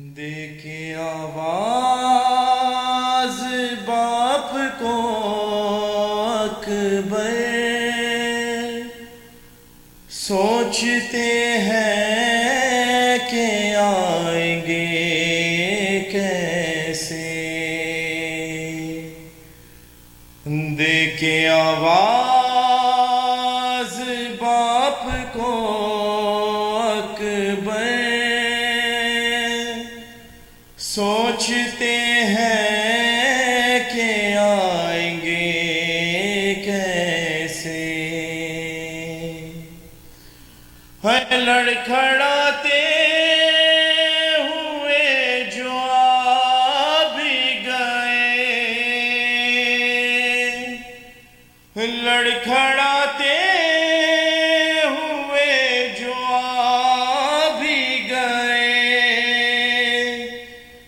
دے کے آواز باپ کو اکبر سوچتے ہیں کہ آئیں گے کیسے، دے کے آواز باپ کو اکبر سوچتے ہیں کہ آئیں گے کیسے، ہے لڑکھڑاتے ہوئے جو آ بھی گئے، لڑکھڑاتے ہوئے جو آ بھی گئے،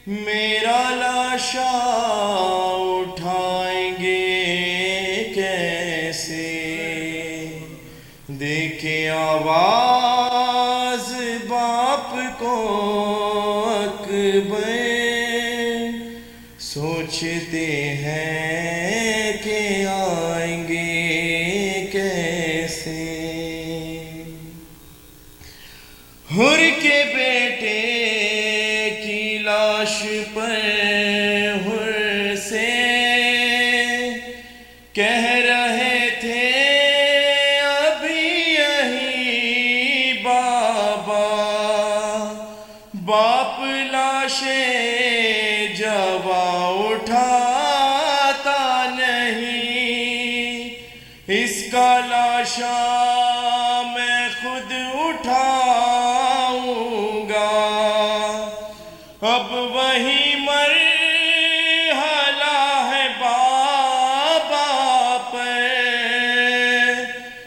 میرا لاشا اٹھائیں گے کیسے، دے کے آواز باپ کو اکبر سوچتے ہیں کہ آئیں گے کیسے، حر کے بیٹے کی لاش پر حر سے کہہ رہے تھے ابھی یہی بابا، باپ لاشیں جوا اٹھاتا نہیں، اس کا لاشا میں خود اٹھاؤں گا، اب وہی مرحلہ ہے بابا پر،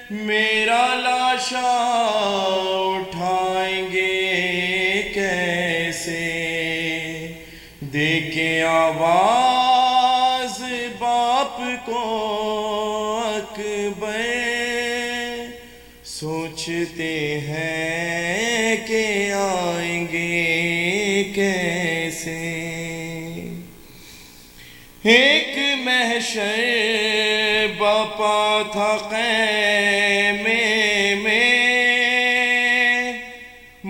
میرا لاشا اٹھائیں گے کیسے، دے کے آواز باپ کو اکبر سوچتے ہیں کہ آئیں گے کیسے، ایک محشر باپا تھا خیمے میں،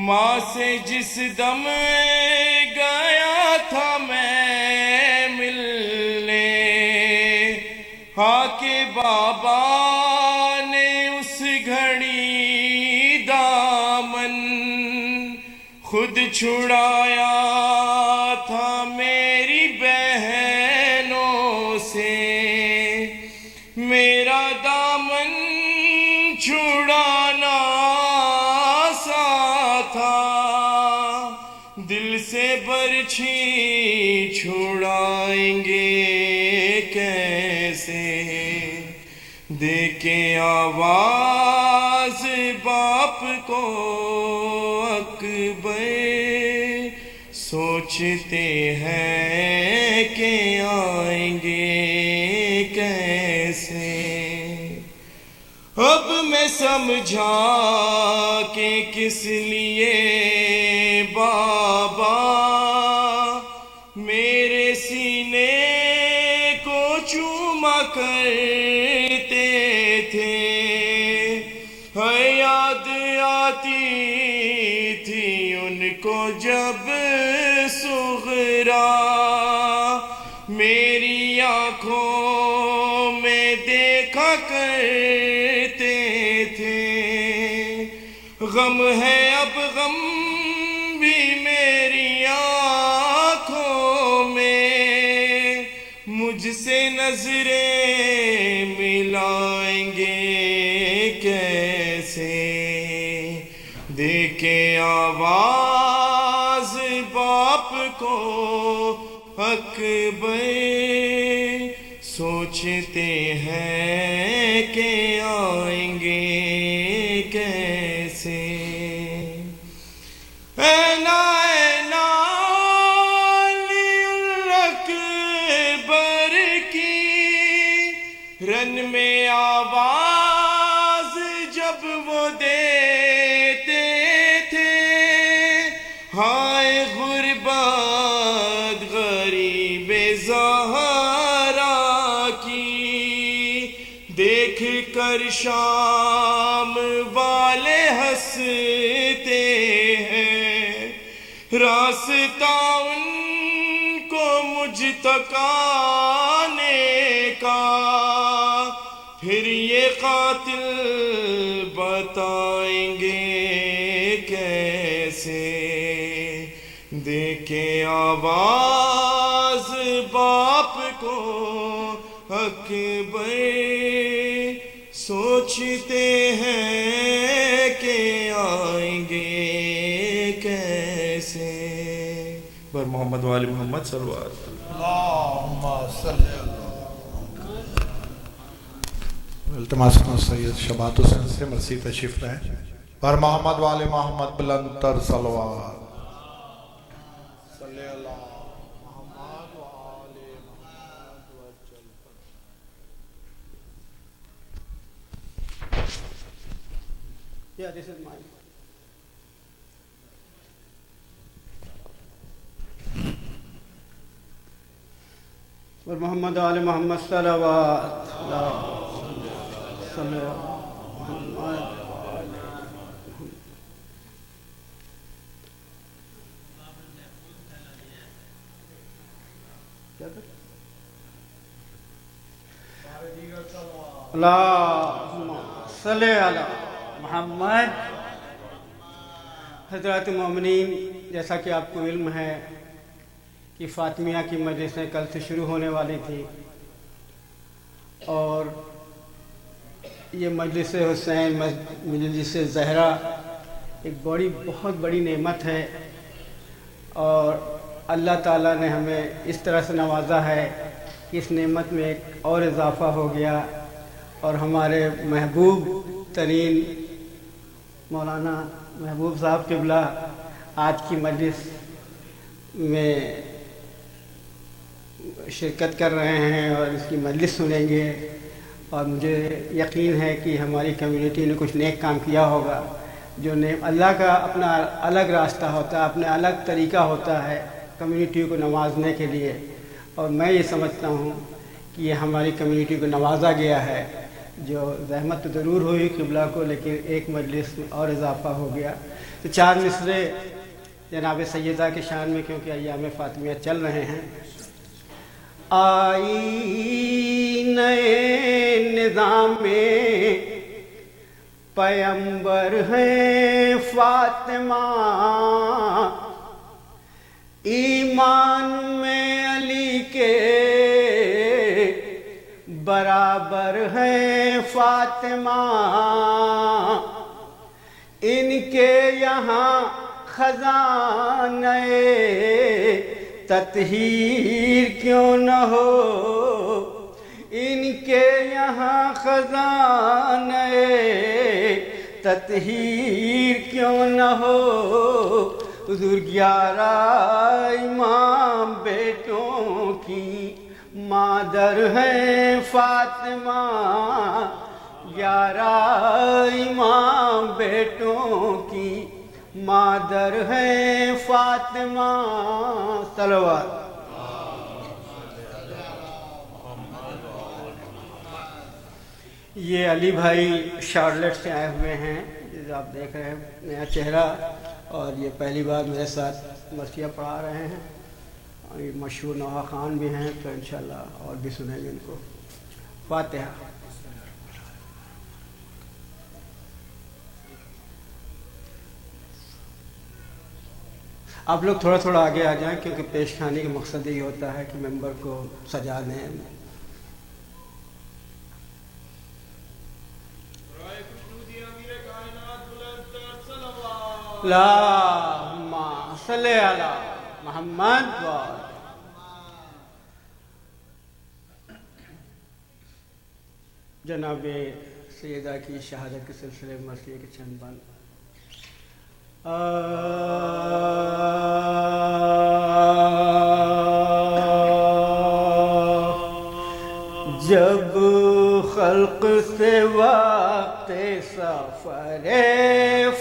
ماں سے جس دم گیا تھا میں ملنے، کے بابا نے اس گھڑی دامن خود چھڑایا تھا میری بہنوں سے، میرا دامن چھڑانا آسان تھا، دل سے برچھی چھڑائیں گے کیسے، دے کے آواز باپ کو اکبر سوچتے ہیں کہ آئیں گے کیسے، اب میں سمجھا کہ کس لیے بابا میرے سینے کو چوما کرتے تھے، یاد آتی تھی ان کو جب صغرا میری آنکھوں میں دیکھا کرتے تھے، غم ہے اب غم بھی میری آنکھوں میں، مجھ سے نظریں ملائیں گے کیسے، دے کے آواز باپ کو اکبر سوچتے ہیں کہ آئیں گے کیسے، اینا اینا علی اکبر کی رن میں آواز جب وہ دیتے تھے، ہائے غربا ہر شام والے ہنستے ہیں، راستہ ان کو مجھ تک آنے کا، پھر یہ قاتل بتائیں گے کیسے، دے کے آواز باپ کو اکبر، سوچتے ہیں کہ آئیں گے کیسے۔ بر محمد وآل محمد صلی اللہ علیہ وسلم۔ اللہم صلی اللہ۔ التماس سید شبات حسین سے مرسی تشریف لیں۔ بر محمد وآل محمد بلند تر صلوات۔ صلی اللہ محمد وآل محمد وجل۔ Yeah, this is mine. اور محمد آل محمد صلوات صلی محمد اللہم صلی علی محمد۔ حضرات مومنین، جیسا کہ آپ کو علم ہے کہ فاطمیہ کی مجلسیں کل سے شروع ہونے والی تھی، اور یہ مجلس حسین، مجلس زہرا ایک بہت بڑی نعمت ہے، اور اللہ تعالیٰ نے ہمیں اس طرح سے نوازا ہے کہ اس نعمت میں ایک اور اضافہ ہو گیا، اور ہمارے محبوب ترین مولانا محبوب صاحب قبلہ آج کی مجلس میں شرکت کر رہے ہیں اور اس کی مجلس سنیں گے، اور مجھے یقین ہے کہ ہماری کمیونٹی نے کچھ نیک کام کیا ہوگا، جو اللہ کا اپنا الگ راستہ ہوتا ہے، اپنا الگ طریقہ ہوتا ہے کمیونٹی کو نوازنے کے لیے، اور میں یہ سمجھتا ہوں کہ یہ ہماری کمیونٹی کو نوازا گیا ہے، جو زحمت تو ضرور ہوئی قبلہ کو، لیکن ایک مجلس میں اور اضافہ ہو گیا۔ تو 4 مصرے جناب سیدہ کے شان میں، کیونکہ ایام فاطمیہ چل رہے ہیں۔ آئی نئے نظام میں پیمبر ہیں فاطمہ، ایمان میں علی کے برابر ہیں فاطمہ، ان کے یہاں خزانہ تطہیر کیوں نہ ہو، ان کے یہاں خزانہ تطہیر کیوں نہ ہو، حضور 11 امام بیٹوں کی مادر ہیں فاطمہ، 11 امام بیٹوں کی مادر ہیں فاطمہ۔ صلوات۔ یہ علی بھائی شارلٹ سے آئے ہوئے ہیں، جیسے آپ دیکھ رہے ہیں نیا چہرہ، اور یہ پہلی بار میرے ساتھ مرثیہ پڑھا رہے ہیں، اور یہ مشہور نوحہ خان بھی ہیں، تو انشاءاللہ اور بھی سنیں گے ان کو۔ فاتحہ۔ آپ لوگ تھوڑا تھوڑا آگے آ جائیں، کیونکہ پیش خانی کا مقصد یہی ہوتا ہے کہ ممبر کو سجا دیں۔ اللہم صلی علی محمد وآل۔ جناب سیدہ کی شہادت کے سلسلے میں مرثیے کے چند بند۔ جب خلق سے وقت سفر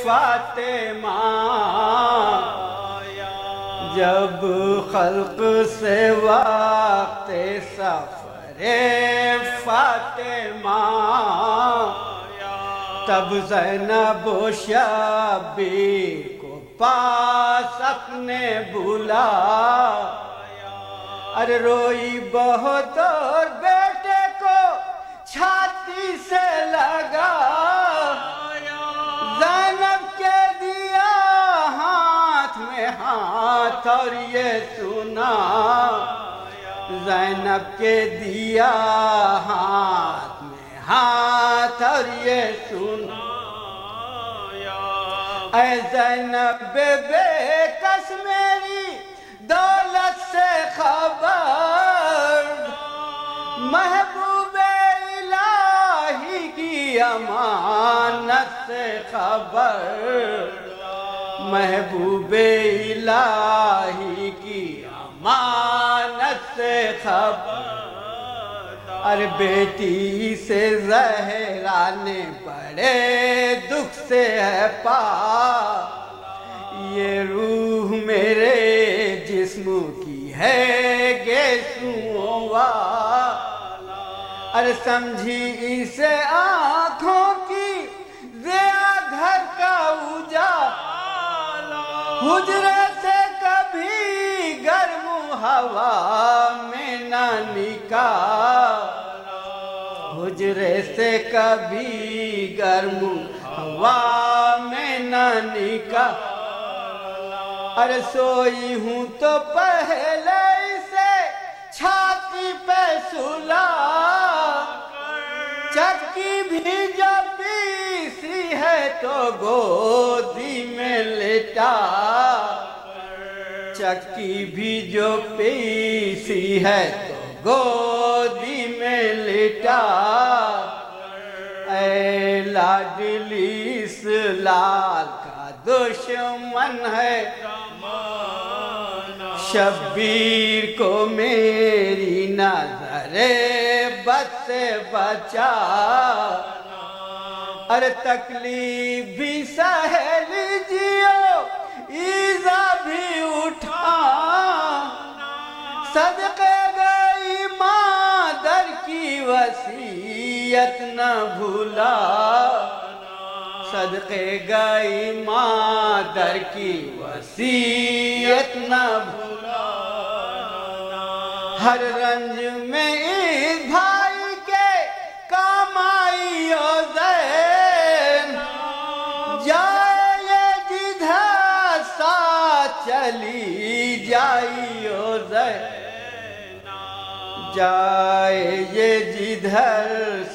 فاطمہ، جب خلق سے وقت سفر ارے فاطمہ تب زینب و شبیر کو پاس اپنے بلا، ارے روئی بہت اور بیٹے کو چھاتی سے لگا، زینب کے دیا ہاتھ میں ہاتھ اور یہ سنا، زینب کے دیا ہاتھ میں ہاتھ اور یہ سنا، اے زینب بے کس میری دولت سے خبر، محبوب الہی کی امانت سے خبر، محبوب الہی کی امانت سے خبر، ارے بیٹی سے زہرا نے بڑے دکھ سے ہے پا، یہ روح میرے جسم کی ہے گیسوں والا، ارے سمجھی اسے آنکھوں کی ضیا گھر کا اجالا، حجرے سے کبھی گرم ہوا میں نہ نکالا، حجرے سے کبھی گرم ہوا میں نہ نکالا، ارے سوئی ہوں تو پہلے اسے چھاتی پہ سلا، چکی بھی جب پیسی ہے تو گودی میں لٹا، چکی بھی جو پیسی ہے تو گودی میں لٹا، اے لاڈلی اس لال کا دشمن ہے، شبیر کو میری نظر بد سے بچا، ارے تکلیف بھی سہ لیجیو ایزا بھی اٹھا، صدقے گئی مادر کی وصیت نہ بھولا، صدقے گئی مادر کی وصیت نہ بھولا، ہر رنج میں اس بھائی کے کام آئی او زین، جائے یہ جدھر ساتھ چلی جائی او زین، جائے یہ جدھر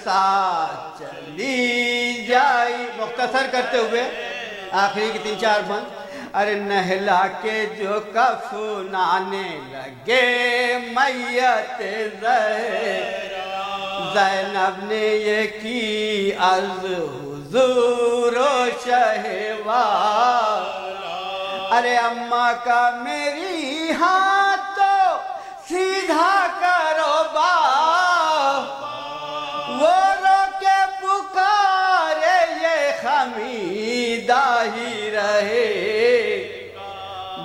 ساتھ چلی جائی، مختصر کرتے ہوئے آخری کی 3-4 بند، ارے نہلا کے جو کفنانے لگے میت زینب نے یہ کی عرض حضور و شہوا، ارے اماں کا میری ہاتھ تو سیدھا کرو با، وہ رو کے پکارے یہ خمیدہ ہی رہے،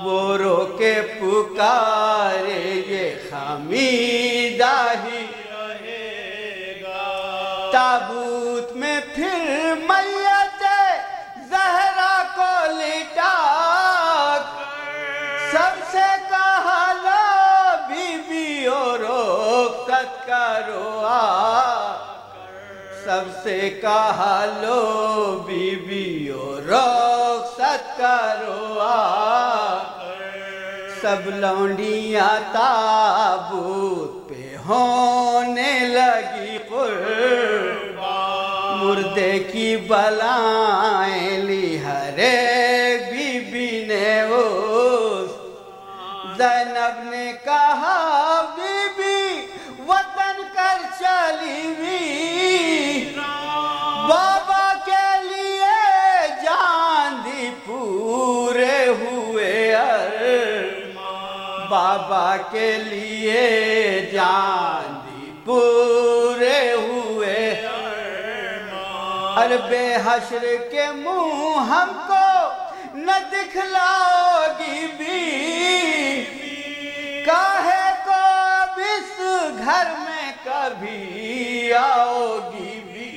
وہ رو کے پکارے یہ خمیدہ ہی رہے گا، تابوت میں پھر میت زہرا کو لٹا، سب سے کہا لو بی بی اور رخصت کرو آ، سب سے کہا لو بی بی اور رخصت کرو آ، سب لونڈیاں تابوت پہ ہونے لگی قربان، مردے کی بلائیں لی ہر ایک بی بی نے، اس زینب نے کہا بی بی وطن کر چلی وی، بابا کے لیے جان دی پورے ہوئے بابا کے لیے جان دی پورے ہوئے، ارے بے حشر کے منہ ہم کو نہ دکھلاؤ گی بھی، کاہے کو اب اس گھر میں کبھی آؤ گی بھی،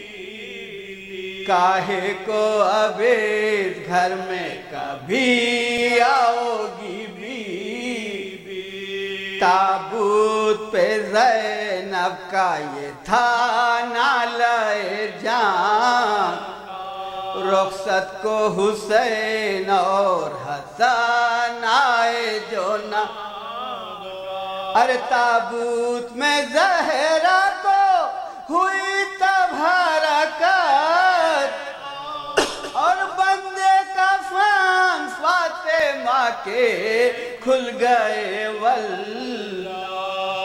کاہے کو اب اس گھر میں کبھی آؤ گی بھی، تابوت پہ زینب کا یہ تھا نالے جان، رخصت کو حسین اور حسن آئے جو نہ، ارے تابوت میں زہرا کو ہوئی تب حرکت، اور بندے کفن فاطمہ کے کھل گئے ول،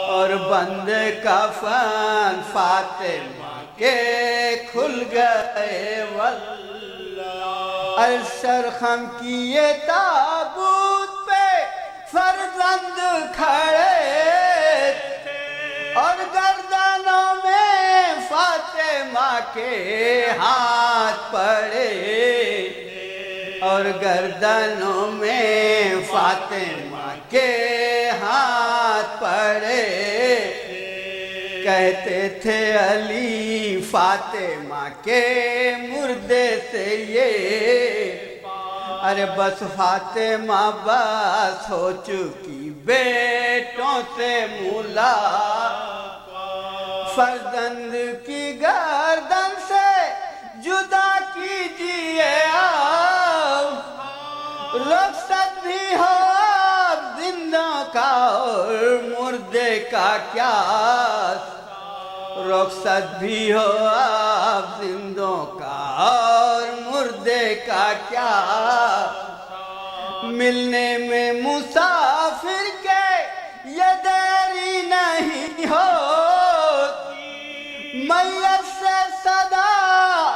اور بندے کفن فاطمہ کے کھل گئے ول، الشرخم کی یہ تابوت پہ فرزند کھڑے، اور گردنوں میں فاطمہ کے ہاتھ پڑے، اور گردنوں میں فاطمہ کے ہاتھ پڑے، کہتے تھے علی فاطمہ کے مردے سے یہ، ارے بس فاطمہ بس ہو چکی بیٹوں سے مولا، فرزند کی گردن سے جدا کیجئے اب، رخصت بھی ہو اب زندوں کا اور مردے کا کیا، رخصت بھی ہو اب زندوں کا اور مردے کا کیا، ملنے میں مسافر کے یہ دیری نہیں ہوتی، میت سے صدا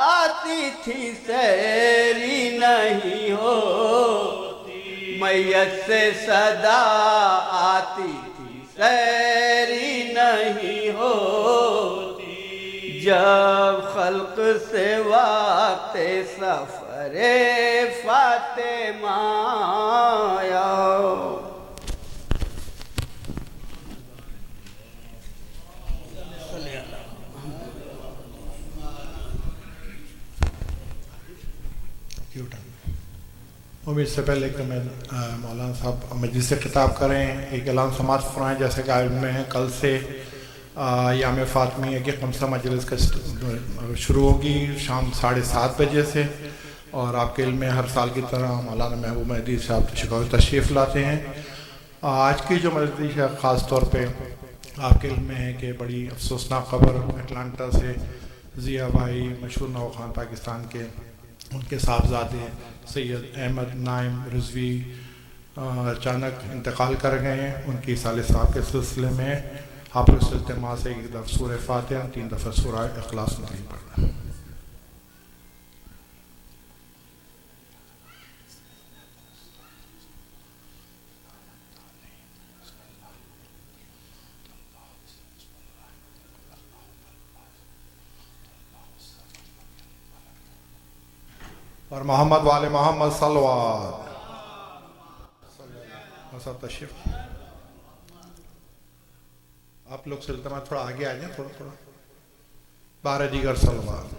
آتی تھی سیری نہیں ہوتی، میت سے صدا آتی تھی سیری نہیں ہوتی، جب خلق سے وقت سفر فاطمہ آیا۔ امید سے پہلے کہ میں مولانا صاحب مجلس سے خطاب کریں، ایک اعلان سماعت فرمائیں۔ جیسے کہ علم میں ہے کل سے یام فاطمیہ کی خمسہ مجلس کا شروع ہوگی شام 7:30 بجے سے، اور آپ کے علم میں ہر سال کی طرح مولانا محبوب مہدی صاحب تشریف لاتے ہیں۔ آج کی جو مجلس ہے خاص طور پہ آپ کے علم میں ہے کہ بڑی افسوسناک خبر اٹلانٹا سے ضیاء بھائی مشہور نوخان پاکستان کے، ان کے صاحبزادے سید احمد نائم رضوی اچانک انتقال کر گئے ہیں۔ ان کی سال صاحب کے سلسلے میں آپ لوگ اجتماع سے ایک دفعہ سورہ فاتحہ، 3 دفعہ سورہ اخلاص نہیں پڑھنا۔ اور محمد والے محمد صلوات سب تشریف۔ آپ لوگ سلطمہ تھوڑا آگے آ جائیں، تھوڑا 12 دیگر صلوات۔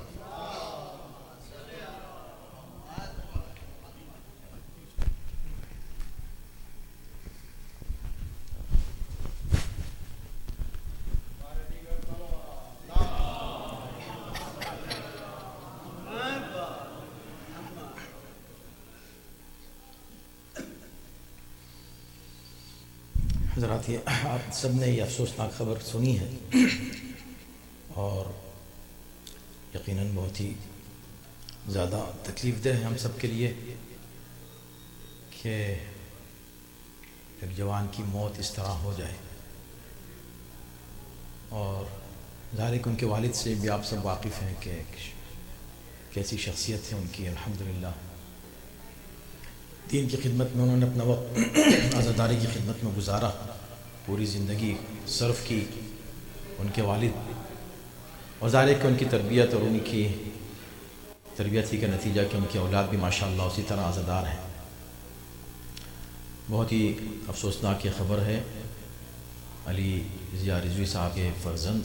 حضرات، یہ آپ سب نے یہ افسوسناک خبر سنی ہے، اور یقیناً بہت ہی زیادہ تکلیف دہ ہے ہم سب کے لیے کہ ایک جوان کی موت اس طرح ہو جائے۔ اور ظاہر ہے کہ ان کے والد سے بھی آپ سب واقف ہیں کہ کیسی شخصیت ہے ان کی۔ الحمدللہ دین کی خدمت میں انہوں نے اپنا وقت عزاداری کی خدمت میں گزارا، پوری زندگی صرف کی ان کے والد، اور ظاہر ہے کہ ان کی تربیت اور ان کی تربیت ہی کا نتیجہ کہ ان کی اولاد بھی ماشاءاللہ اسی طرح عزادار ہیں۔ بہت ہی افسوسناک یہ خبر ہے۔ علی ضیاء رضوی صاحب کے فرزند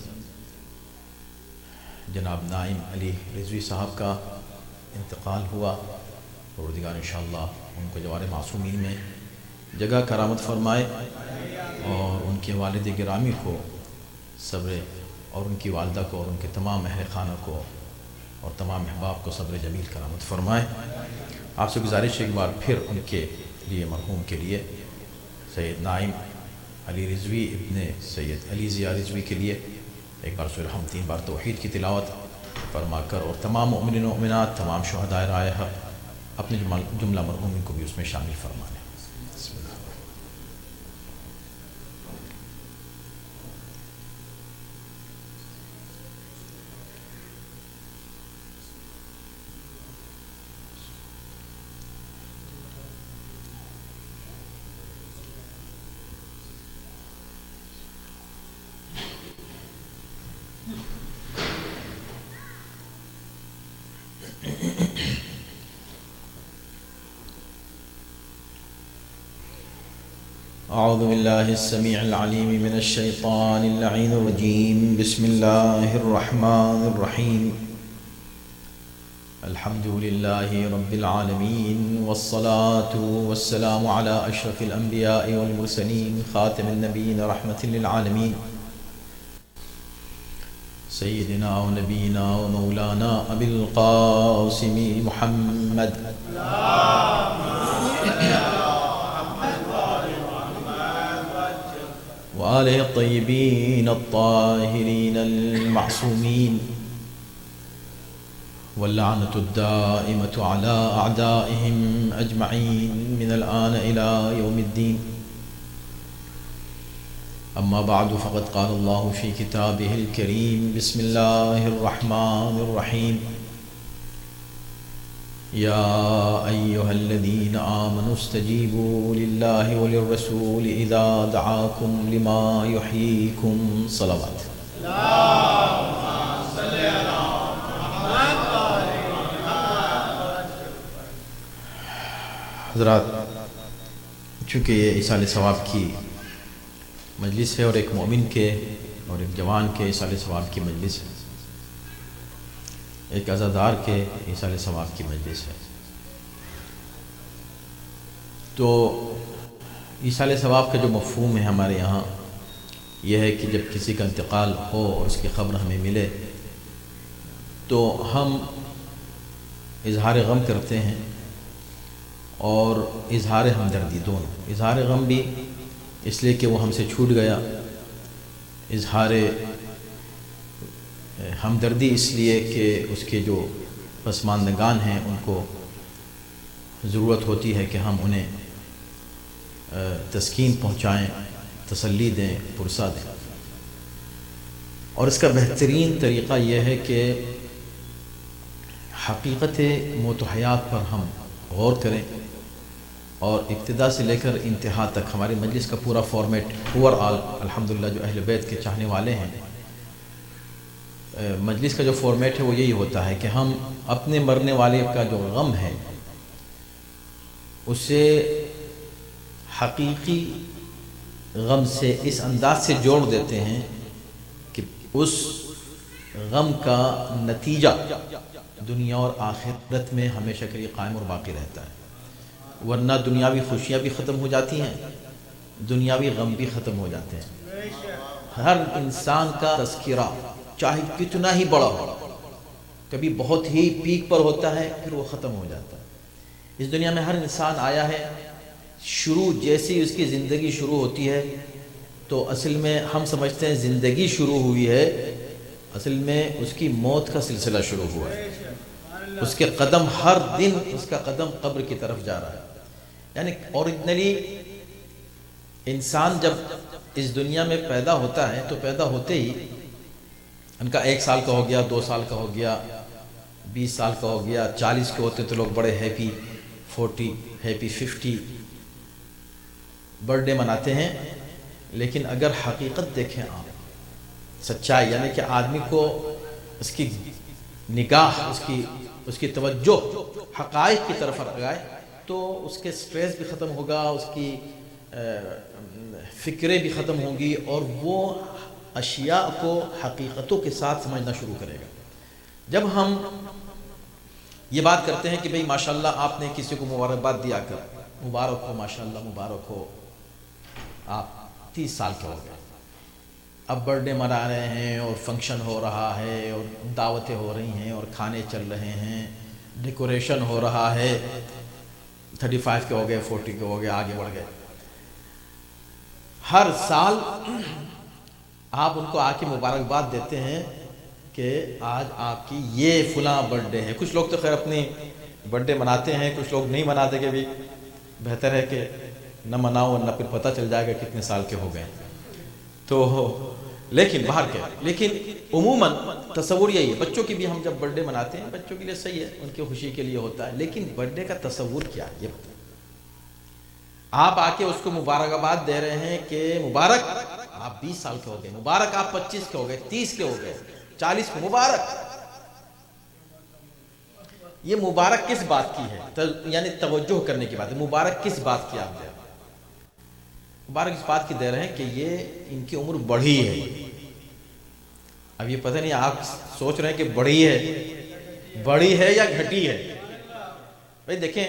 جناب نائم علی رضوی صاحب کا انتقال ہوا، پروردگار انشاءاللہ ان کو جوار معصومین میں جگہ کرامت فرمائے، اور ان کے والد گرامی کو صبر، اور ان کی والدہ کو اور ان کے تمام اہل خانہ کو اور تمام احباب کو صبر جمیل کرامت فرمائے۔ آپ سے گزارش ایک بار پھر ان کے لیے، مرحوم کے لیے، سید نائم علی رضوی ابن سید علی ضیاء رضوی کے لیے ایک بار سورہ الحمد 3 بار توحید کی تلاوت فرما کر، اور تمام مؤمنین و مؤمنات، تمام شہدائے رائے حق، اپنے جملہ مرحومین کو بھی اس میں شامل فرما لیں۔ بسم اللہ۔ اعوذ باللہ السمیع العلیم من الشیطان اللعین الرجیم، بسم اللہ الرحمن الرحیم، الحمد للہ رب العالمین، والصلاة والسلام علی اشرف الانبیاء والمرسلین، خاتم النبیین، رحمت للعالمین، سیدنا و نبینا و مولانا ابی القاسم محمد وآلہ الطیبین الطاہرین المعصومین، واللعنة الدائمة على أعدائهم أجمعين من الآن إلى يوم الدين. أما بعد، فقد قال الله في كتابه الكريم: بسم الله الرحمن الرحيم. يا أيها الذين آمنوا استجيبوا لله وللرسول إذا دعاكم لما يحييكم. صلوات. حضرات، چونکہ یہ ایصال ثواب کی مجلس ہے، اور ایک مومن کے اور ایک جوان کے ایصال ثواب کی مجلس ہے، ایک عزادار کے ایصال ثواب کی مجلس ہے، تو ایصال ثواب کا جو مفہوم ہے ہمارے یہاں یہ ہے کہ جب کسی کا انتقال ہو اور اس کی خبر ہمیں ملے تو ہم اظہار غم کرتے ہیں اور اظہار ہمدردی دونوں۔ اظہار غم بھی اس لیے کہ وہ ہم سے چھوٹ گیا، اظہار ہمدردی اس لیے کہ اس کے جو پسماندگان ہیں ان کو ضرورت ہوتی ہے کہ ہم انہیں تسکین پہنچائیں، تسلی دیں، پرسہ دیں۔ اور اس کا بہترین طریقہ یہ ہے کہ حقیقت موت و حیات پر ہم غور کریں، اور ابتدا سے لے کر انتہا تک ہماری مجلس کا پورا فارمیٹ اوور آل الحمدللہ جو اہل بیت کے چاہنے والے ہیں، مجلس کا جو فارمیٹ ہے وہ یہی ہوتا ہے کہ ہم اپنے مرنے والے کا جو غم ہے اسے حقیقی غم سے اس انداز سے جوڑ دیتے ہیں کہ اس غم کا نتیجہ دنیا اور آخرت میں ہمیشہ کے لیے قائم اور باقی رہتا ہے، ورنہ دنیاوی خوشیاں بھی ختم ہو جاتی ہیں، دنیاوی غم بھی ختم ہو جاتے ہیں۔ ہر انسان کا تذکرہ چاہے کتنا ہی بڑا ہو، کبھی بہت ہی پیک پر ہوتا ہے، پھر وہ ختم ہو جاتا ہے۔ اس دنیا میں ہر انسان آیا ہے، شروع جیسی اس کی زندگی شروع ہوتی ہے تو اصل میں ہم سمجھتے ہیں زندگی شروع ہوئی ہے، اصل میں اس کی موت کا سلسلہ شروع ہوا ہے۔ اس کے قدم ہر دن اس کا قدم قبر کی طرف جا رہا ہے۔ یعنی اوریجنلی انسان جب اس دنیا میں پیدا ہوتا ہے تو پیدا ہوتے ہی ان کا 1 سال کا ہو گیا، 2 سال کا ہو گیا، 20 سال کا ہو گیا، 40 کے ہوتے تو لوگ بڑے ہیپی 40 ہیپی 50 برتھ ڈے مناتے ہیں۔ لیکن اگر حقیقت دیکھیں آپ، سچائی، یعنی کہ آدمی کو اس کی نگاہ، اس کی توجہ حقائق کی طرف لگائے تو اس کے سٹریس بھی ختم ہوگا، اس کی فکریں بھی ختم ہوں گی، اور وہ اشیاء کو حقیقتوں کے ساتھ سمجھنا شروع کرے گا۔ جب ہم یہ بات کرتے ہیں کہ بھئی ماشاءاللہ آپ نے کسی کو مبارکباد دیا کر، مبارک ہو ماشاءاللہ مبارک ہو، آپ 30 سال کے ہو گئے، اب برتھ ڈے منا رہے ہیں اور فنکشن ہو رہا ہے اور دعوتیں ہو رہی ہیں اور کھانے چل رہے ہیں، ڈیکوریشن ہو رہا ہے، 35 کے ہو گئے، 40 کے ہو گئے، آگے بڑھ گئے، ہر سال آپ ان کو آ کے مبارکباد دیتے ہیں کہ آج آپ کی یہ فلاں برتھ ڈے ہے۔ کچھ لوگ تو خیر اپنی برتھ ڈے مناتے ہیں، کچھ لوگ نہیں مناتے کہ بھی بہتر ہے کہ نہ مناؤ ورنہ پھر پتہ چل جائے گا کتنے سال کے ہو گئے۔ تو لیکن باہر کے لیکن عموماً تصور یہی ہے، بچوں کی بھی ہم جب برتھ ڈے مناتے ہیں بچوں کے لیے صحیح ہے، ان کی خوشی کے لیے ہوتا ہے، لیکن برتھ ڈے کا تصور کیا ہے یہ بتائیں۔ آپ آ کے اس کو مبارکباد دے رہے ہیں کہ مبارک آپ 20 سال کے ہو گئے، مبارک آپ 25 کے ہو گئے، 30 کے ہو گئے، 40 کے، مبارک۔ یہ مبارک کس بات کی ہے؟ یعنی توجہ کرنے کی بات ہے، مبارک کس بات کی آپ دے رہے ہیں؟ مبارک اس بات کی دے رہے ہیں کہ یہ ان کی عمر بڑھی ہے۔ اب یہ پتہ نہیں آپ سوچ رہے ہیں کہ بڑھی ہے یا گھٹی ہے۔ بھئی دیکھیں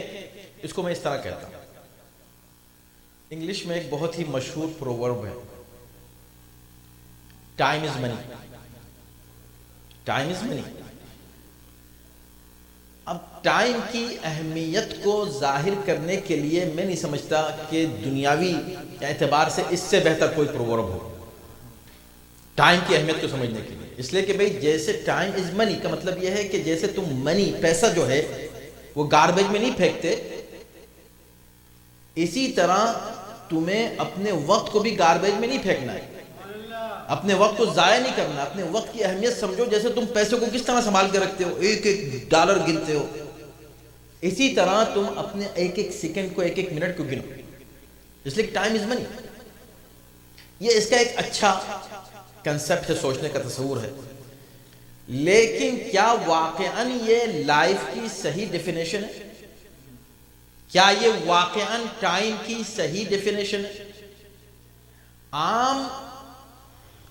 اس کو میں اس طرح کہتا ہوں، انگلش میں ایک بہت ہی مشہور پروورب ہے، time is money, time is money. اب ٹائم کی اہمیت کو ظاہر کرنے کے لیے میں نہیں سمجھتا کہ دنیاوی اعتبار سے اس سے بہتر کوئی پروورب ہو ٹائم کی اہمیت کو سمجھنے کے لیے، اس لیے کہ بھئی جیسے ٹائم از منی کا مطلب یہ ہے کہ جیسے تم منی پیسہ جو ہے وہ گاربیج میں نہیں پھینکتے، اسی طرح تمہیں اپنے وقت کو بھی گاربیج میں نہیں پھینکنا ہے، اپنے وقت کو ضائع نہیں کرنا، اپنے وقت کی اہمیت سمجھو، جیسے تم پیسے کو کس طرح سنبھال کے رکھتے ہو، ایک ایک ڈالر گنتے ہو، اسی طرح تم اپنے ایک ایک سیکنڈ کو، ایک ایک منٹ کو گنو، اس لیے کہ ٹائم از منی۔ یہ اس کا ایک اچھا کنسپٹ ہے، سوچنے کا تصور ہے، لیکن کیا واقعاً یہ لائف کی صحیح ڈیفینیشن ہے؟ کیا یہ واقعاً ٹائم کی صحیح ڈیفینیشن ہے؟ عام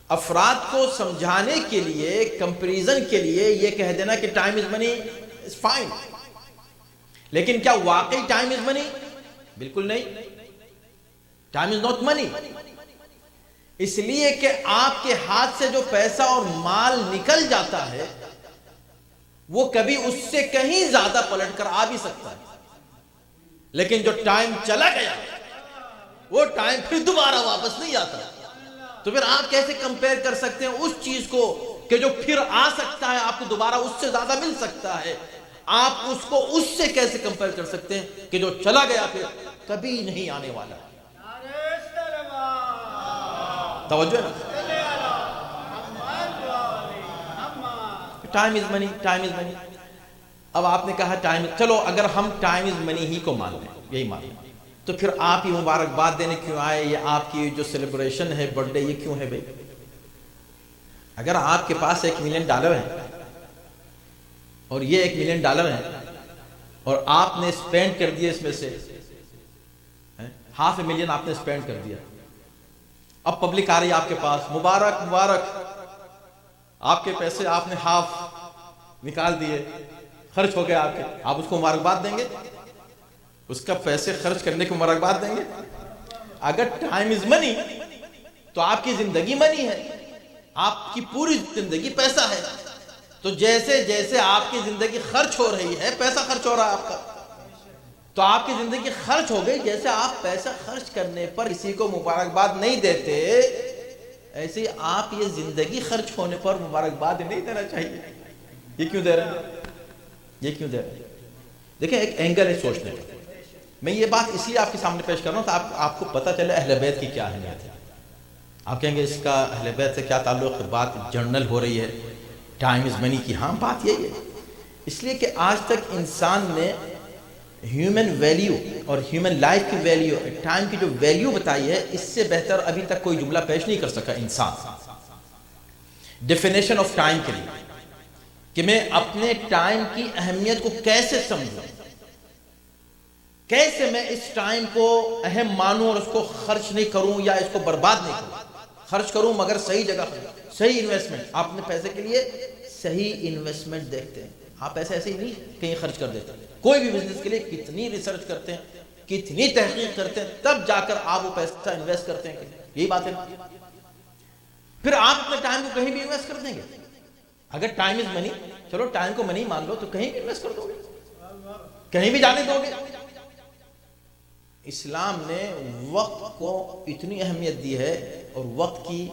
افراد کو سمجھانے کے لیے، کمپیریزن کے لیے یہ کہہ دینا کہ time is money is fine, لیکن کیا واقعی ٹائم از منی؟ بالکل نہیں، ٹائم از ناٹ منی۔ اس لیے کہ آپ کے ہاتھ سے جو پیسہ اور مال نکل جاتا ہے وہ کبھی اس سے کہیں زیادہ پلٹ کر آ بھی سکتا ہے، لیکن جو ٹائم چلا گیا وہ ٹائم پھر دوبارہ واپس نہیں آتا۔ تو پھر آپ کیسے کمپیئر کر سکتے ہیں اس چیز کو کہ جو پھر آ سکتا ہے، آپ کو دوبارہ اس سے زیادہ مل سکتا ہے، آپ اس کو اس سے کیسے کمپیئر کر سکتے ہیں کہ جو چلا گیا پھر کبھی نہیں آنے والا؟ توجہ ہے نا؟ Time is money, time is money. اب آپ نے کہا ٹائم، چلو اگر ہم ٹائم از منی ہی کو مان لیں، یہی مان لیں، تو پھر آپ یہ مبارکباد دینے کیوں آئے؟ یہ آپ کی جو سیلیبریشن ہے برتھ ڈے، یہ کیوں ہے بھائی؟ اگر آپ کے پاس $1 ملین ہے اور یہ $1 ملین ہے اور آپ نے اسپینڈ کر دیا، اس میں سے $500,000 آپ نے اسپینڈ کر دیا، اب پبلک آ رہی ہے آپ کے پاس، مبارک مبارک، آپ کے پیسے آپ نے ہاف نکال دیے، خرچ ہو گئے آپ کے، آپ اس کو مبارکباد دیں گے؟ اس کا پیسے خرچ کرنے کو مبارکباد دیں گے؟ اگر ٹائم از منی تو آپ کی زندگی منی ہے، آپ کی پوری زندگی پیسہ ہے، تو جیسے جیسے آپ کی زندگی خرچ ہو رہی ہے، پیسہ خرچ ہو رہا ہے آپ کا، تو آپ کی زندگی خرچ ہو گئی۔ جیسے آپ پیسہ خرچ کرنے پر کسی کو مبارکباد نہیں دیتے، ایسے ہی آپ یہ زندگی خرچ ہونے پر مبارکباد نہیں دینا چاہیے۔ یہ کیوں دے رہے ہیں؟ یہ کیوں دے رہے ہیں؟ دیکھیں ایک اینگل ہے سوچنے کا، میں یہ بات اس لیے آپ کے سامنے پیش کر رہا ہوں تاکہ آپ کو پتہ چلے اہل بیت کی کیا اہمیت ہے۔ آپ کہیں گے اس کا اہل بیت سے کیا تعلق؟ بات جنرل ہو رہی ہے ٹائم از منی کی۔ ہاں بات یہی ہے، اس لیے کہ آج تک انسان نے ہیومن ویلیو اور ہیومن لائف کی ویلیو، ٹائم کی جو ویلیو بتائی ہے، اس سے بہتر ابھی تک کوئی جملہ پیش نہیں کر سکا انسان ڈیفینیشن آف ٹائم کے لیے، کہ میں اپنے ٹائم کی اہمیت کو کیسے سمجھوں، کیسے میں اس ٹائم کو اہم مانوں اور اس کو خرچ نہیں کروں یا اس کو برباد نہیں کروں، خرچ کروں مگر صحیح جگہ، صحیح انویسٹمنٹ، آپ اپنے پیسے کے لیے صحیح انویسٹمنٹ دیکھتے ہیں. آپ ایسے ہی نہیں کہیں خرچ کر دیتے. کوئی بھی بزنس کے لیے کتنی ریسرچ کرتے ہیں, کتنی تحقیق کرتے ہیں, تب جا کر آپ وہ پیسہ انویسٹ کرتے ہیں. یہی بات ہے. پھر آپ اپنے ٹائم کو کہیں بھی انویسٹ کر دیں گے. اگر ٹائم از منی, چلو ٹائم کو منی مان لو, تو کہیں بھی انویسٹ کر دو گے, کہیں بھی جانے دو گے. اسلام نے وقت کو اتنی اہمیت دی ہے اور وقت کی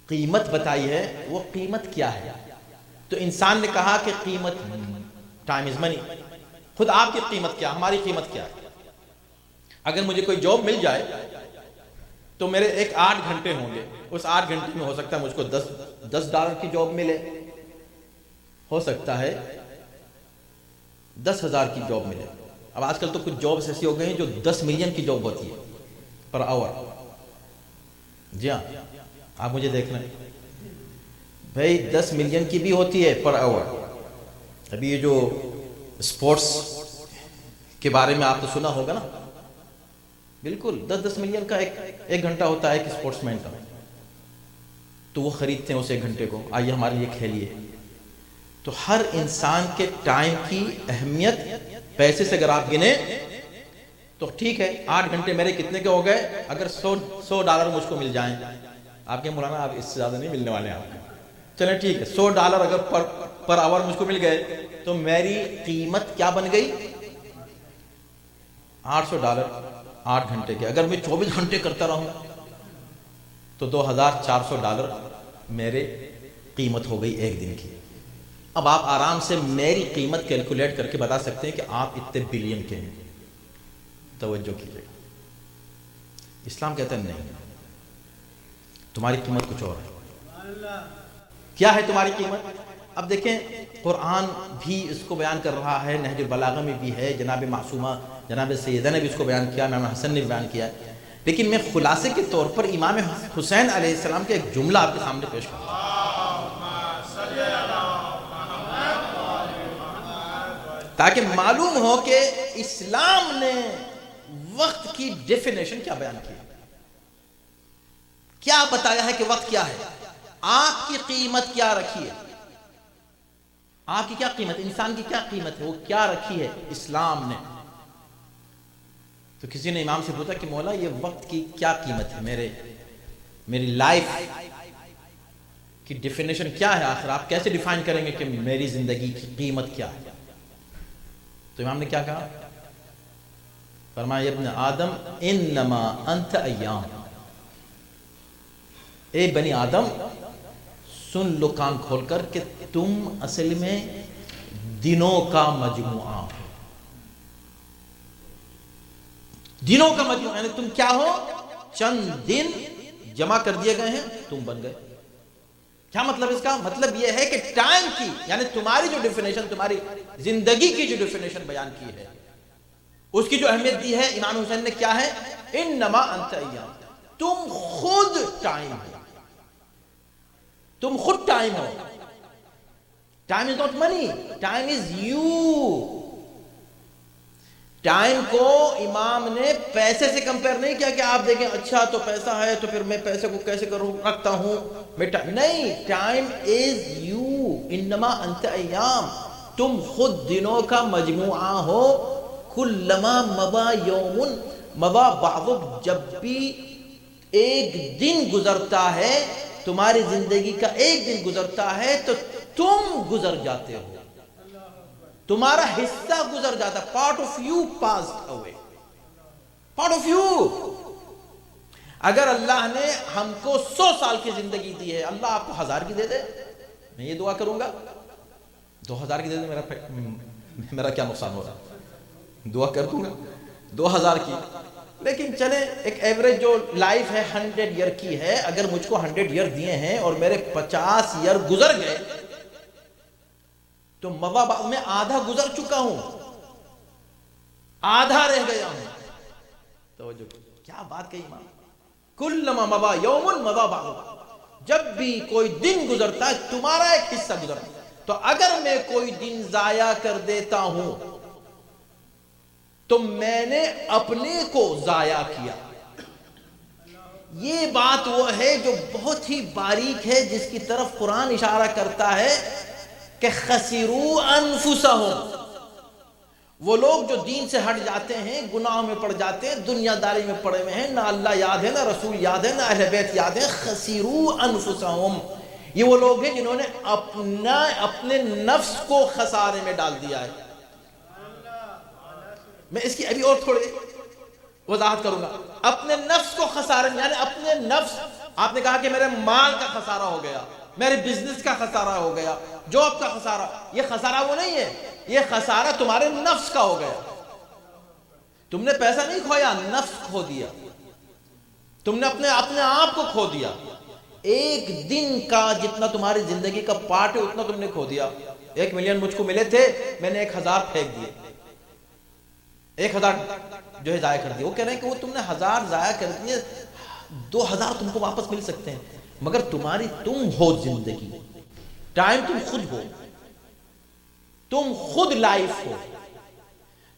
قیمت بتائی ہے. وہ قیمت کیا ہے؟ تو انسان نے کہا کہ قیمت ٹائم از منی. خود آپ کی قیمت کیا, ہماری قیمت کیا ہے؟ اگر مجھے کوئی جاب مل جائے تو میرے ایک 8 گھنٹے ہوں گے. اس 8 گھنٹے میں ہو سکتا ہے مجھ کو $10 کی جاب ملے, ہو سکتا ہے 10,000 کی جاب ملے. اب آج کل تو کچھ جابس ایسی ہو گئی ہیں جو 10 ملین کی جاب ہوتی ہے پر آور. جی ہاں, آپ مجھے دیکھ رہے ہیں بھائی, 10 ملین کی بھی ہوتی ہے پر آور. ابھی یہ جو اسپورٹس کے بارے میں آپ نے سنا ہوگا نا, بالکل 10 ملین کا ایک گھنٹہ ہوتا ہے ایک اسپورٹس مین کا. تو وہ خریدتے ہیں اس 1 گھنٹے کو, آئیے ہمارے لیے کھیلیے. تو ہر انسان کے ٹائم کی اہمیت پیسے سے اگر آپ گنے تو ٹھیک ہے, 8 گھنٹے میرے کتنے کے ہو گئے؟ اگر $100 مجھ کو مل جائیں, آپ کے مولانا آپ اس سے زیادہ نہیں ملنے والے ہیں آپ. چلیں ٹھیک ہے, $100 اگر پر آور مجھ کو مل گئے تو میری قیمت کیا بن گئی؟ $800 8 گھنٹے کے. اگر میں 24 گھنٹے کرتا رہوں تو $2,400 میرے قیمت ہو گئی ایک دن کی. اب آپ آرام سے میری قیمت کیلکولیٹ کر کے بتا سکتے ہیں کہ آپ اتنے بلین کے ہیں. توجہ کیجیے. اسلام کہتا ہے نہیں, تمہاری قیمت کچھ اور ہے. کیا ہے تمہاری قیمت؟ اب دیکھیں قرآن بھی اس کو بیان کر رہا ہے, نہج البلاغہ میں بھی ہے, جناب معصومہ جناب سیدہ نے بھی اس کو بیان کیا, امام حسن نے بھی بیان کیا. لیکن میں خلاصے کے طور پر امام حسین علیہ السلام کے ایک جملہ آپ کے سامنے پیش کروں تاکہ معلوم ہو کہ اسلام نے وقت کی ڈیفینیشن کیا بیان کی, کیا بتایا ہے کہ وقت کیا ہے, آپ کی قیمت کیا رکھی ہے, آپ کی کیا قیمت, انسان کی کیا قیمت ہے, وہ کیا رکھی ہے اسلام نے. تو کسی نے امام سے پوچھا کہ مولا یہ وقت کی کیا قیمت ہے, میری لائف کی ڈیفینیشن کیا ہے, آخر آپ کیسے ڈیفائن کریں گے کہ میری زندگی کی قیمت کیا ہے؟ تو امام نے کیا کہا؟ فرمایا ابن آدم انما انت ایام. اے بنی آدم سن لو کان کھول کر کہ تم اصل میں دنوں کا مجموعہ, دنوں کا مجموعہ, یعنی تم کیا ہو, چند دن جمع کر دیے گئے ہیں, تم بن گئے. کیا مطلب اس کا؟ مطلب یہ ہے کہ ٹائم کی, یعنی تمہاری جو ڈیفینیشن, تمہاری زندگی کی جو ڈیفینیشن بیان کی ہے, اس کی جو اہمیت دی ہے امام حسین نے کیا ہے, انما انت ایام, تم خود ٹائم ہو, تم خود time who. Time is not money, time is you. Time کو امام نے پیسے سے کمپیئر نہیں کیا کہ آپ دیکھیں اچھا تو پیسہ ہے تو پھر میں پیسے کو کیسے رکھتا ہوں, نہیں, ٹائم از یو. انما انت ایام, تم خود دنوں کا مجموعہ ہو. کلما مضا یوم مضا بعض, جب بھی ایک دن گزرتا ہے, تمہاری زندگی کا ایک دن گزرتا ہے تو تم گزر جاتے ہو, تمہارا حصہ گزر جاتا, part of you passed away, part of you. اگر اللہ نے ہم کو 100 سال کی زندگی دی ہے, اللہ آپ کو 1000 کی دے دے, میں یہ دعا کروں گا 2000 کی دے دے, میرا کیا نقصان ہو رہا, دعا کر دوں گا 2000 کی. لیکن چلیں ایک ایوریج جو لائف ہے 100 ایئر کی ہے, اگر مجھ کو 100 ایئر دیے ہیں اور میرے 50 ایئر گزر گئے تو میں آدھا گزر چکا ہوں, آدھا رہ گیا ہوں. توجہ, کیا بات کہی امام. کلما مضا یوم مضا بعض, جب بھی کوئی دن گزرتا ہے تمہارا ایک حصہ گزرتا ہے. تو اگر میں کوئی دن ضائع کر دیتا ہوں تو میں نے اپنے کو ضائع کیا. یہ بات وہ ہے جو بہت ہی باریک ہے، جس کی طرف قرآن اشارہ کرتا ہے کہ خسروا انفسہم، وہ لوگ جو دین سے ہٹ جاتے ہیں، گناہوں میں پڑ جاتے ہیں، دنیا داری میں پڑے ہوئے ہیں، نہ اللہ یاد ہے، نہ رسول یاد ہے، نہ اہل بیت یاد ہے، خسروا انفسہم، یہ وہ لوگ ہیں جنہوں نے اپنے نفس کو خسارے میں ڈال دیا ہے۔ میں اس کی ابھی اور تھوڑی وضاحت کروں گا۔ اپنے نفس کو خسارے میں، یعنی اپنے نفس، آپ نے کہا کہ میرے مال کا خسارہ ہو گیا، میرے بزنس کا خسارہ ہو گیا، جاب کا خسارہ، یہ خسارہ وہ نہیں ہے، یہ خسارہ تمہارے نفس کا ہو گیا۔ تم نے پیسہ نہیں کھویا، نفس کھو دیا، تم نے اپنے آپ کو کھو دیا۔ ایک دن کا جتنا تمہاری زندگی کا پارٹ ہے اتنا تم نے کھو دیا۔ 1 ملین مجھ کو ملے تھے، میں نے 1000 پھینک دیے، 1000 جو ہے ضائع کر دیے۔ وہ کہہ رہے ہیں کہ وہ تم نے 1000 ضائع کر دیے، 2000 تم کو واپس مل سکتے ہیں، مگر تم ہو زندگی، ٹائم تم خود ہو، تم خود لائف ہو،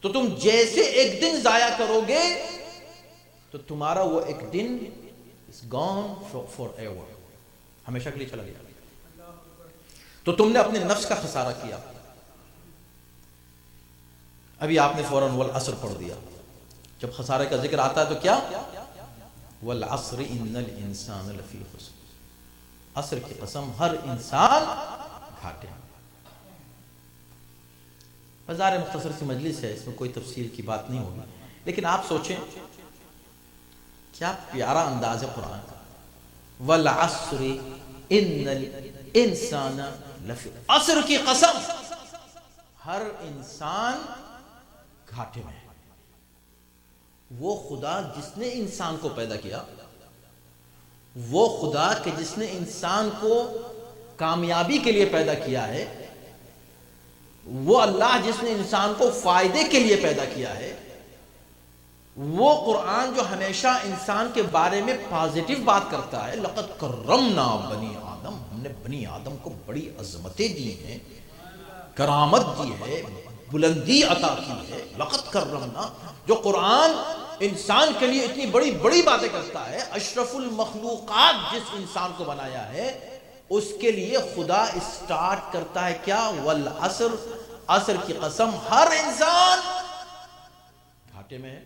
تو تم جیسے ایک دن ضائع کرو گے تو تمہارا وہ ایک دن is gone forever، ہمیشہ کے لیے چلا گیا۔ تو تم نے اپنے نفس کا خسارہ کیا۔ ابھی آپ نے فوراً والعصر پڑھ دیا، جب خسارے کا ذکر آتا ہے تو کیا؟ والعصر ان الانسان لفی خسر، عصر کی قسم ہر انسان گھاٹے میں۔ بظاہر مختصر سی مجلس ہے، اس میں کوئی تفصیل کی بات نہیں ہوگی، لیکن آپ سوچیں کیا پیارا انداز ہے قرآن کا۔ والعصر ان الانسان لفی، عصر کی قسم ہر انسان گھاٹے میں ہے۔ وہ خدا جس نے انسان کو پیدا کیا، وہ خدا کہ جس نے انسان کو کامیابی کے لیے پیدا کیا ہے، وہ اللہ جس نے انسان کو فائدے کے لیے پیدا کیا ہے، وہ قرآن جو ہمیشہ انسان کے بارے میں پازیٹیو بات کرتا ہے، لقد کرمنا بنی آدم، ہم نے بنی آدم کو بڑی عظمتیں دی ہیں، کرامت دی ہے، بلندی عطا کی ہے، لقد کرمنا، جو قرآن انسان کے لیے اتنی بڑی بڑی باتیں کرتا ہے، اشرف المخلوقات جس انسان کو بنایا ہے، اس کے لیے خدا اسٹارٹ کرتا ہے کیا؟ والعصر، عصر کی قسم ہر انسان گھاٹے میں ہے۔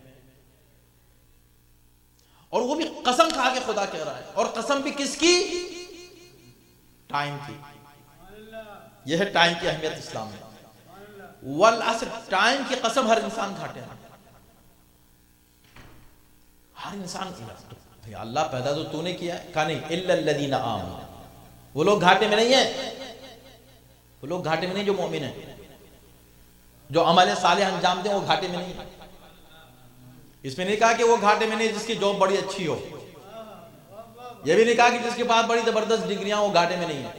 اور وہ بھی قسم کھا کے خدا کہہ رہا ہے، اور قسم بھی کس کی؟ ٹائم کی۔ یہ ہے ٹائم کی اہمیت اسلام میں۔ والعصر، ٹائم کی قسم ہر انسان گھاٹے میں، ہر انسان۔ اللہ پیدا تو نے کیا ہے، کہا نہیں، الا الذین آمنوا، وہ لوگ گھاٹے میں نہیں ہیں، وہ لوگ گھاٹے میں نہیں جو مومن ہیں، جو عمل صالح انجام دیں وہ گھاٹے میں نہیں ہیں۔ اس میں نہیں کہا کہ وہ گھاٹے میں نہیں جس کی جاب بڑی اچھی ہو، یہ بھی نہیں کہا کہ جس کے پاس بڑی زبردست ڈگریاں وہ گھاٹے میں نہیں ہے،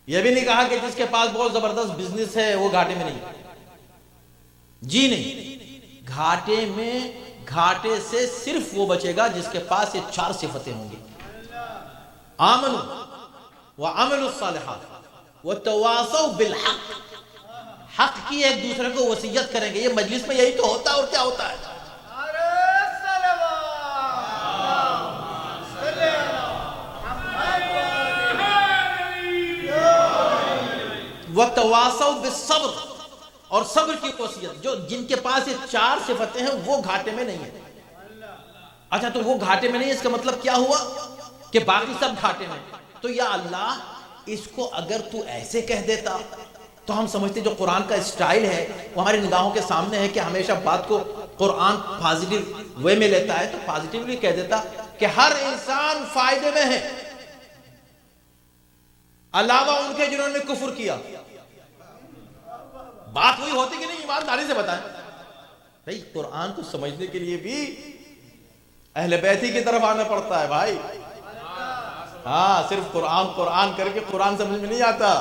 یہ بھی نہیں کہا کہ جس کے پاس بہت زبردست بزنس ہے وہ گھاٹے میں نہیں ہے، جی نہیں۔ گھاٹے میں، گھاٹے سے صرف وہ بچے گا جس کے پاس یہ 4 صفتیں ہوں گی: آمنوا وعملوا الصالحات وتواصوا بالحق، حق کی ایک دوسرے کو وصیت کریں گے۔ یہ مجلس میں یہی تو ہوتا ہے، اور کیا ہوتا ہے؟ وتواصوا بالصبر، اور صبر کی وصیت۔ جو جن کے پاس یہ 4 صفتیں ہیں وہ گھاٹے میں نہیں ہیں۔ اچھا، تو وہ گھاٹے میں نہیں، اس کا مطلب کیا ہوا کہ باقی سب گھاٹے میں۔ تو یا اللہ، اس کو اگر تو ایسے کہہ دیتا تو ہم سمجھتے جو قرآن کا اسٹائل ہے وہ ہماری نگاہوں کے سامنے ہے کہ ہمیشہ بات کو قرآن پازیٹیو وے میں لیتا ہے، تو پازیٹیولی کہہ دیتا کہ ہر انسان فائدے میں ہے، علاوہ ان کے جنہوں نے کفر کیا۔ بات وہی ہوتی کہ نہیں؟ ایمانداری سے بتائیں بھائی، قرآن کو سمجھنے کے لیے بھی اہل بیت ہی کی طرف آنا پڑتا ہے بھائی۔ ہاں، صرف قرآن کر کے قرآن سمجھ میں نہیں آتا۔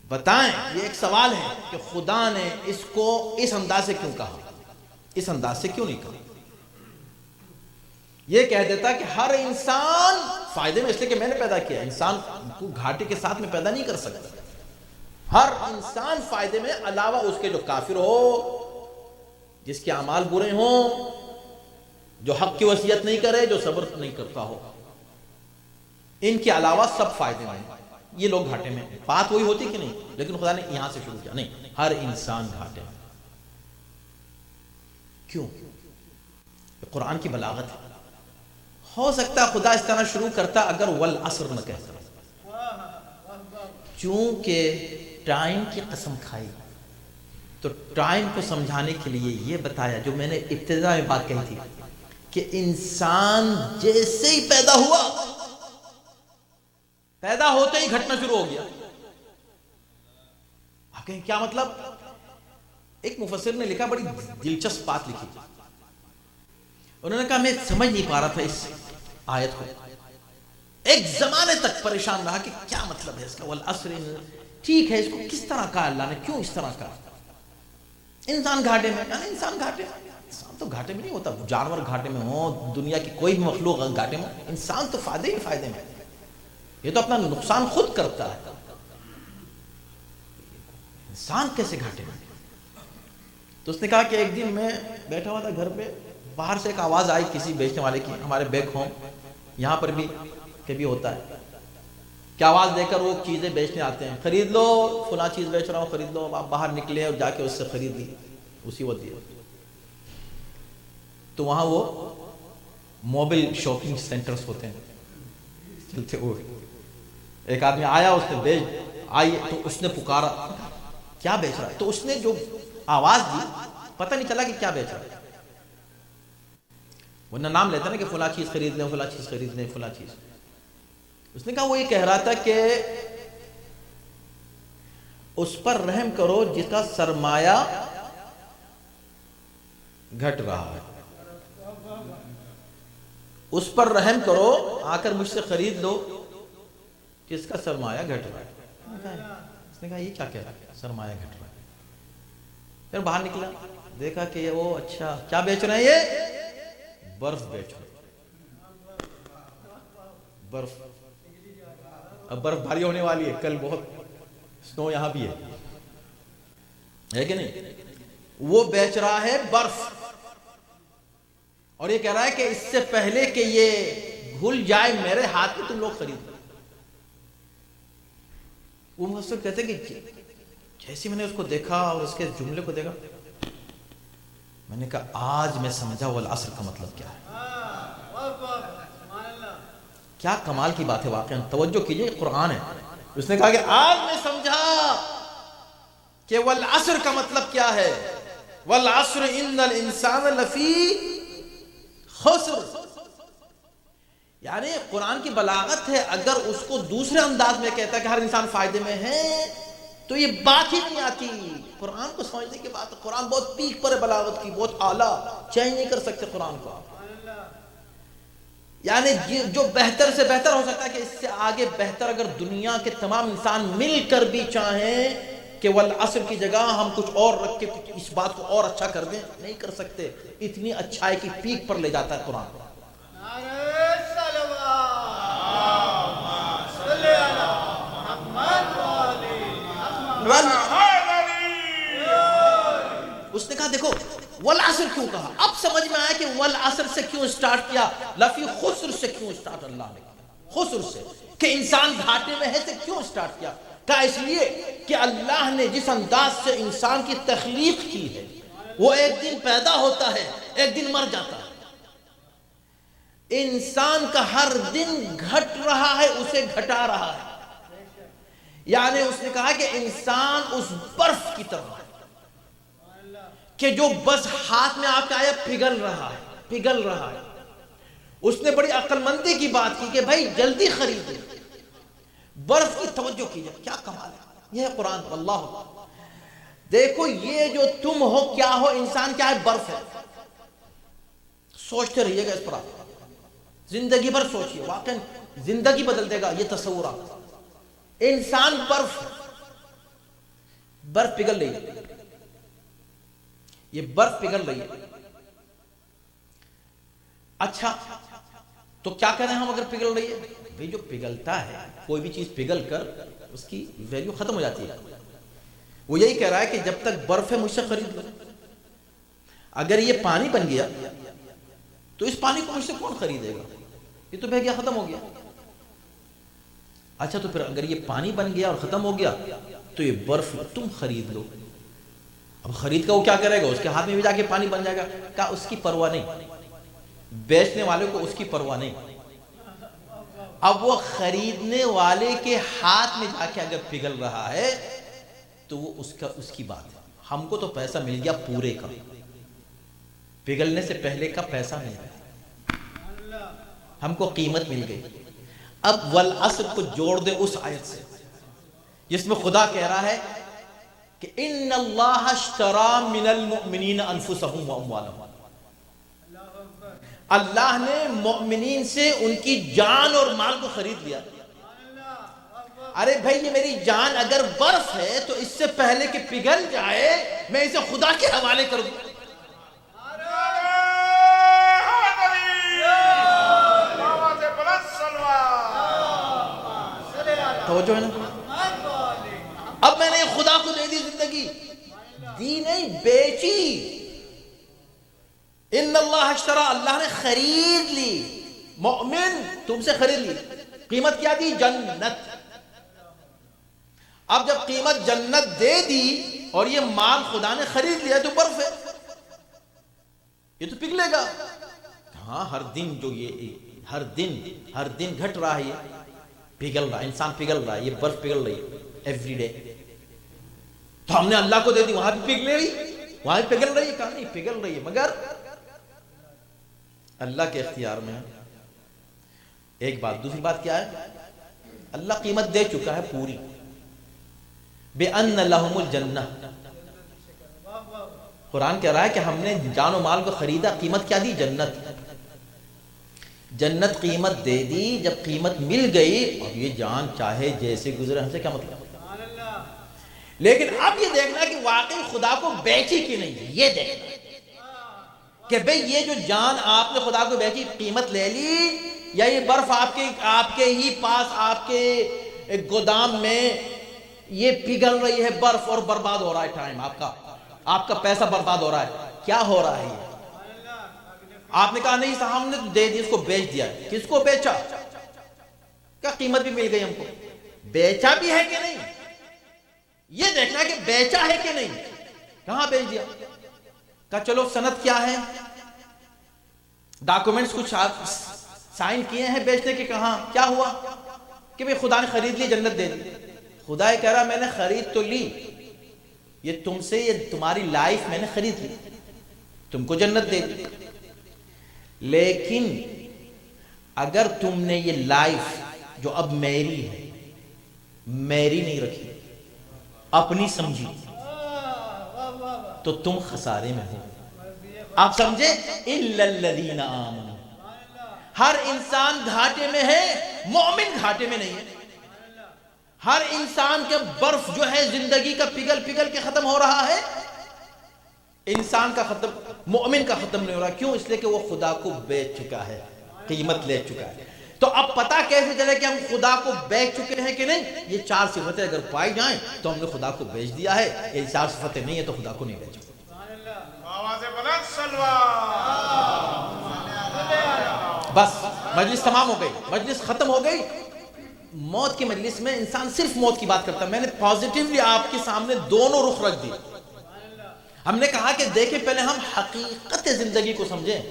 بتائیں، یہ ایک سوال ہے کہ خدا نے اس کو اس انداز سے کیوں کہا، اس انداز سے کیوں نہیں کہا؟ یہ کہہ دیتا کہ ہر انسان فائدے میں، اس لیے کہ میں نے پیدا کیا۔ انسان کو گھاٹے کے ساتھ میں پیدا نہیں کر سکتا، ہر انسان فائدے میں، علاوہ اس کے جو کافر ہو، جس کے اعمال برے ہوں، جو حق کی وصیت نہیں کرے، جو صبر نہیں کرتا ہو، ان کے علاوہ سب فائدے مند ہیں، یہ لوگ گھاٹے میں ہیں۔ بات وہی ہوتی کہ نہیں، لیکن خدا نے یہاں سے شروع کیا، نہیں، ہر انسان گھاٹے میں۔ کیوں؟ قرآن کی بلاغت ہے۔ ہو سکتا ہے خدا اس طرح شروع کرتا اگر والعصر نہ کہتا، چونکہ ٹائم کی قسم کھائی تو ٹائم کو سمجھانے کے لیے یہ بتایا، جو میں نے ابتدا میں بات کہی تھی کہ انسان جیسے ہی پیدا ہوا، پیدا ہوتے ہی گھٹنا شروع ہو گیا۔ آپ کہیں کیا مطلب؟ ایک مفسر نے لکھا، بڑی دلچسپ بات لکھی، انہوں نے کہا میں سمجھ نہیں پا رہا تھا اس آیت کو، ایک زمانے تک پریشان رہا کہ کیا مطلب ہے اس کا، والعصر، ٹھیک ہے اس کو کس طرح کہا اللہ نے، کیوں اس طرح کہا؟ انسان گھاٹے میں، یعنی انسان گھاٹے میں، انسان تو گھاٹے میں نہیں ہوتا، جانور گھاٹے میں ہوں، دنیا کی کوئی بھی مخلوق گھاٹے میں، انسان تو فائدے ہی فائدے میں، یہ تو اپنا نقصان خود کرتا ہے، انسان کیسے گھاٹے میں؟ تو اس نے کہا کہ ایک دن میں بیٹھا ہوا تھا گھر پہ، باہر سے ایک آواز آئی کسی بیچنے والے کی، ہمارے بیک ہوم یہاں پر بھی کبھی ہوتا ہے کہ آواز دے کر وہ چیزیں بیچنے آتے ہیں، خرید لو فلاں چیز بیچ رہا ہوں، خرید لو، آپ باہر نکلے اور جا کے اس سے خرید لی، اسی وقت دیا۔ تو وہاں وہ موبائل شاپنگ سینٹرز ہوتے ہیں چلتے ہوئے، ایک آدمی آیا، اس نے بیچ آئی تو اس نے پکارا کیا بیچ رہا ہے، تو اس نے جو آواز دی پتہ نہیں چلا کہ کیا بیچ رہا ہے، ورنہ نام لیتا نا کہ فلاں چیز خرید لیں، فلاں چیز خرید لیں، فلاں چیز۔ اس نے کہا وہ یہ کہہ رہا تھا کہ اس پر رحم کرو جس کا سرمایہ گھٹ رہا ہے، اس پر رحم کرو، آ کر مجھ سے خرید لو جس کا سرمایہ گھٹ رہا ہے۔ اس نے کہا یہ کیا کہہ رہا ہے، سرمایہ گھٹ رہا ہے؟ پھر باہر نکلا، دیکھا کہ وہ اچھا کیا بیچ رہے ہیں، یہ برف بیچ رہے ہیں، برف۔ اب برف بھاری ہونے والی ہے، کل بہت سنو یہاں بھی ہے کہ نہیں، وہ بیچ رہا ہے برف، اور یہ کہہ رہا ہے کہ اس سے پہلے کہ یہ گھل جائے میرے ہاتھ میں تم لوگ خرید لو۔ وہ مفسر کہتے ہیں کہ جیسے میں نے اس کو دیکھا اور اس کے جملے کو دیکھا، میں نے کہا آج میں سمجھا والعصر کا مطلب کیا ہے۔ کیا کمال کی بات ہے واقعا، توجہ کیجئے، قرآن ہے۔ اس نے کہا کہ آج میں سمجھا کہ والعصر کا مطلب کیا ہے، والعصر ان الانسان لفی خسر، یعنی قرآن کی بلاغت ہے۔ اگر اس کو دوسرے انداز میں کہتا ہے کہ ہر انسان فائدے میں ہے تو یہ بات ہی نہیں آتی، قرآن کو سمجھنے کی بات ہے۔ قرآن بہت پیک پر ہے بلاغت کی، بہت اعلیٰ، چینج نہیں کر سکتے قرآن کو، یعنی جو بہتر سے بہتر ہو سکتا ہے کہ اس سے آگے بہتر اگر دنیا کے تمام انسان مل کر بھی چاہیں کہ والعصر کی جگہ ہم کچھ اور رکھ کے اس بات کو اور اچھا کر دیں، نہیں کر سکتے، اتنی اچھائی کی پیک پر لے جاتا ہے قرآن۔ اس نے کہا دیکھو والعصر کیوں کہا، اب سمجھ میں آیا کہ والعصر سے کیوں سٹارٹ کیا، لفی خسر سے کیوں سٹارٹ اللہ نے کیا، خسر سے، کہ انسان گھاٹے میں ہے سے کیوں سٹارٹ کیا۔ کہا اس لیے کہ اللہ نے جس انداز سے انسان کی تخلیق کی ہے، وہ ایک دن پیدا ہوتا ہے، ایک دن مر جاتا ہے۔ انسان کا ہر دن گھٹ رہا ہے، اسے گھٹا رہا ہے، یعنی اس نے کہا کہ انسان اس برف کی طرح ہے کہ جو بس ہاتھ میں آپ کے آیا پگھل رہا ہے، پگھل رہا ہے۔ اس نے بڑی عقل مندی کی بات کی کہ بھائی جلدی خریدیں، برف کی توجہ کیجئے، کیا کمال ہے، یہ ہے قرآن۔ اللہ دیکھو یہ جو تم ہو کیا ہو، انسان کیا ہے، برف ہے۔ سوچتے رہیے گا اس پر، آپ زندگی بھر سوچئے، واقعا زندگی بدل دے گا یہ تصورات۔ انسان برف ہے، برف پگھل رہی ہے، یہ برف پگھل رہی ہے۔ اچھا تو کیا کہہ رہے ہیں ہم اگر پگھل رہی ہے؟ بھئی جو پگھلتا ہے، کوئی بھی چیز پگھل کر اس کی ویلیو ختم ہو جاتی ہے۔ وہ یہی کہہ رہا ہے کہ جب تک برف ہے مجھ سے خرید لو، اگر یہ پانی بن گیا تو اس پانی کو مجھ سے کون خریدے گا؟ یہ تو بہہ گیا، ختم ہو گیا۔ اچھا تو پھر اگر یہ پانی بن گیا اور ختم ہو گیا تو یہ برف تم خرید لو۔ اب خرید کا وہ کیا کرے گا؟ اس کے ہاتھ میں بھی جا کے پانی بن جائے گا؟ کہا اس کی پرواہ نہیں، بیچنے والے کو اس کی پرواہ نہیں۔ اب وہ خریدنے والے کے ہاتھ میں جا کے اگر پگھل رہا ہے تو وہ اس کی بات ہے۔ ہم کو تو پیسہ مل گیا پورے کا، پگھلنے سے پہلے کا پیسہ مل گیا، ہم کو قیمت مل گئی۔ اب والعصر کو جوڑ دے اس آیت سے جس میں خدا کہہ رہا ہے کہ ان اللہ اشترى من المؤمنین انفسهم واموالهم، اللہ نے مومنین سے ان کی جان اور مال کو خرید لیا۔ ارے بھائی یہ میری جان اگر برف ہے تو اس سے پہلے کہ پگھل جائے میں اسے خدا کے حوالے کر دوں۔ توجہ ہے نا؟ اب میں نے خدا کو دے دی زندگی، دی نہیں بیچی۔ ان اللہ اشترى، اللہ نے خرید لی، مومن تم سے خرید لی۔ قیمت کیا دی؟ جنت۔ اب جب قیمت جنت دے دی اور یہ مال خدا نے خرید لیا تو برف ہے، یہ تو پگھلے گا۔ ہاں ہر دن جو یہ ہر دن گھٹ رہا ہے، یہ پگھل رہا ہے، انسان پگھل رہا ہے، یہ برف پگھل رہی ہے ایوری ڈے۔ تو ہم نے اللہ کو دے دی، وہاں بھی پگھل رہی، وہاں بھی پگھل رہی ہے، کہاں نہیں پگھل رہی ہے، مگر اللہ کے اختیار میں۔ ایک بات، دوسری بات کیا ہے؟ اللہ قیمت دے چکا ہے پوری، بِأَنَّ لَهُمُ الْجَنَّةِ۔ قرآن کہہ رہا ہے کہ ہم نے جان و مال کو خریدا، قیمت کیا دی؟ جنت۔ جنت قیمت دے دی، جب قیمت مل گئی اور یہ جان چاہے جیسے گزرے، ہم سے کیا مطلب؟ لیکن اب یہ دیکھنا کہ واقعی خدا کو بیچی کہ نہیں، یہ دیکھنا کہ بھئی یہ جو جان آپ نے خدا کو بیچی، قیمت لے لی، یا یہ برف آپ کے ہی پاس آپ کے گودام میں یہ پگھل رہی ہے برف اور برباد ہو رہا ہے ٹائم، آپ کا پیسہ برباد ہو رہا ہے۔ کیا ہو رہا ہے یہ؟ آپ نے کہا نہیں صاحب ہم نے دے دی، اس کو بیچ دیا۔ کس کو بیچا؟ کیا قیمت بھی مل گئی ہم کو، بیچا بھی ہے کہ نہیں، یہ دیکھنا کہ بیچا ہے کہ نہیں، کہاں بیچ دیا۔ کہا چلو سند کیا ہے، ڈاکومنٹس کچھ سائن کیے ہیں بیچنے کے، کہاں کیا ہوا کہ بھئی خدا نے خرید لی، جنت دے دی۔ خدا یہ کہہ رہا میں نے خرید تو لی، یہ تم سے، یہ تمہاری لائف میں نے خرید لی، تم کو جنت دے دی، لیکن اگر تم نے یہ لائف جو اب میری ہے، میری نہیں رکھی، اپنی سمجھی، تو تم خسارے میں ہو۔ آپ سمجھے؟ إِلَّا الَّذِينَ آمَنُوا، ہر انسان گھاٹے میں ہے، مومن گھاٹے میں نہیں ہے۔ ہر انسان کے برف جو ہے زندگی کا پگھل کے ختم ہو رہا ہے، انسان کا ختم، مومن کا ختم نہیں ہو رہا۔ کیوں؟ اس لیے کہ وہ خدا کو بیچ چکا ہے، قیمت لے چکا ہے۔ تو اب پتہ کیسے چلے کہ ہم خدا کو بیچ چکے ہیں کہ نہیں؟ یہ چار صفتیں اگر پائی جائیں تو ہم نے خدا کو بیچ دیا ہے، یہ چار صفتیں نہیں ہیں تو خدا کو نہیں بیچا۔ بس مجلس تمام ہو گئی، مجلس ختم ہو گئی۔ موت کی مجلس میں انسان صرف موت کی بات کرتا ہے۔ میں نے پازیٹیولی آپ کے سامنے دونوں رخ رکھ دی۔ ہم نے کہا کہ دیکھیں پہلے ہم حقیقت زندگی کو سمجھیں۔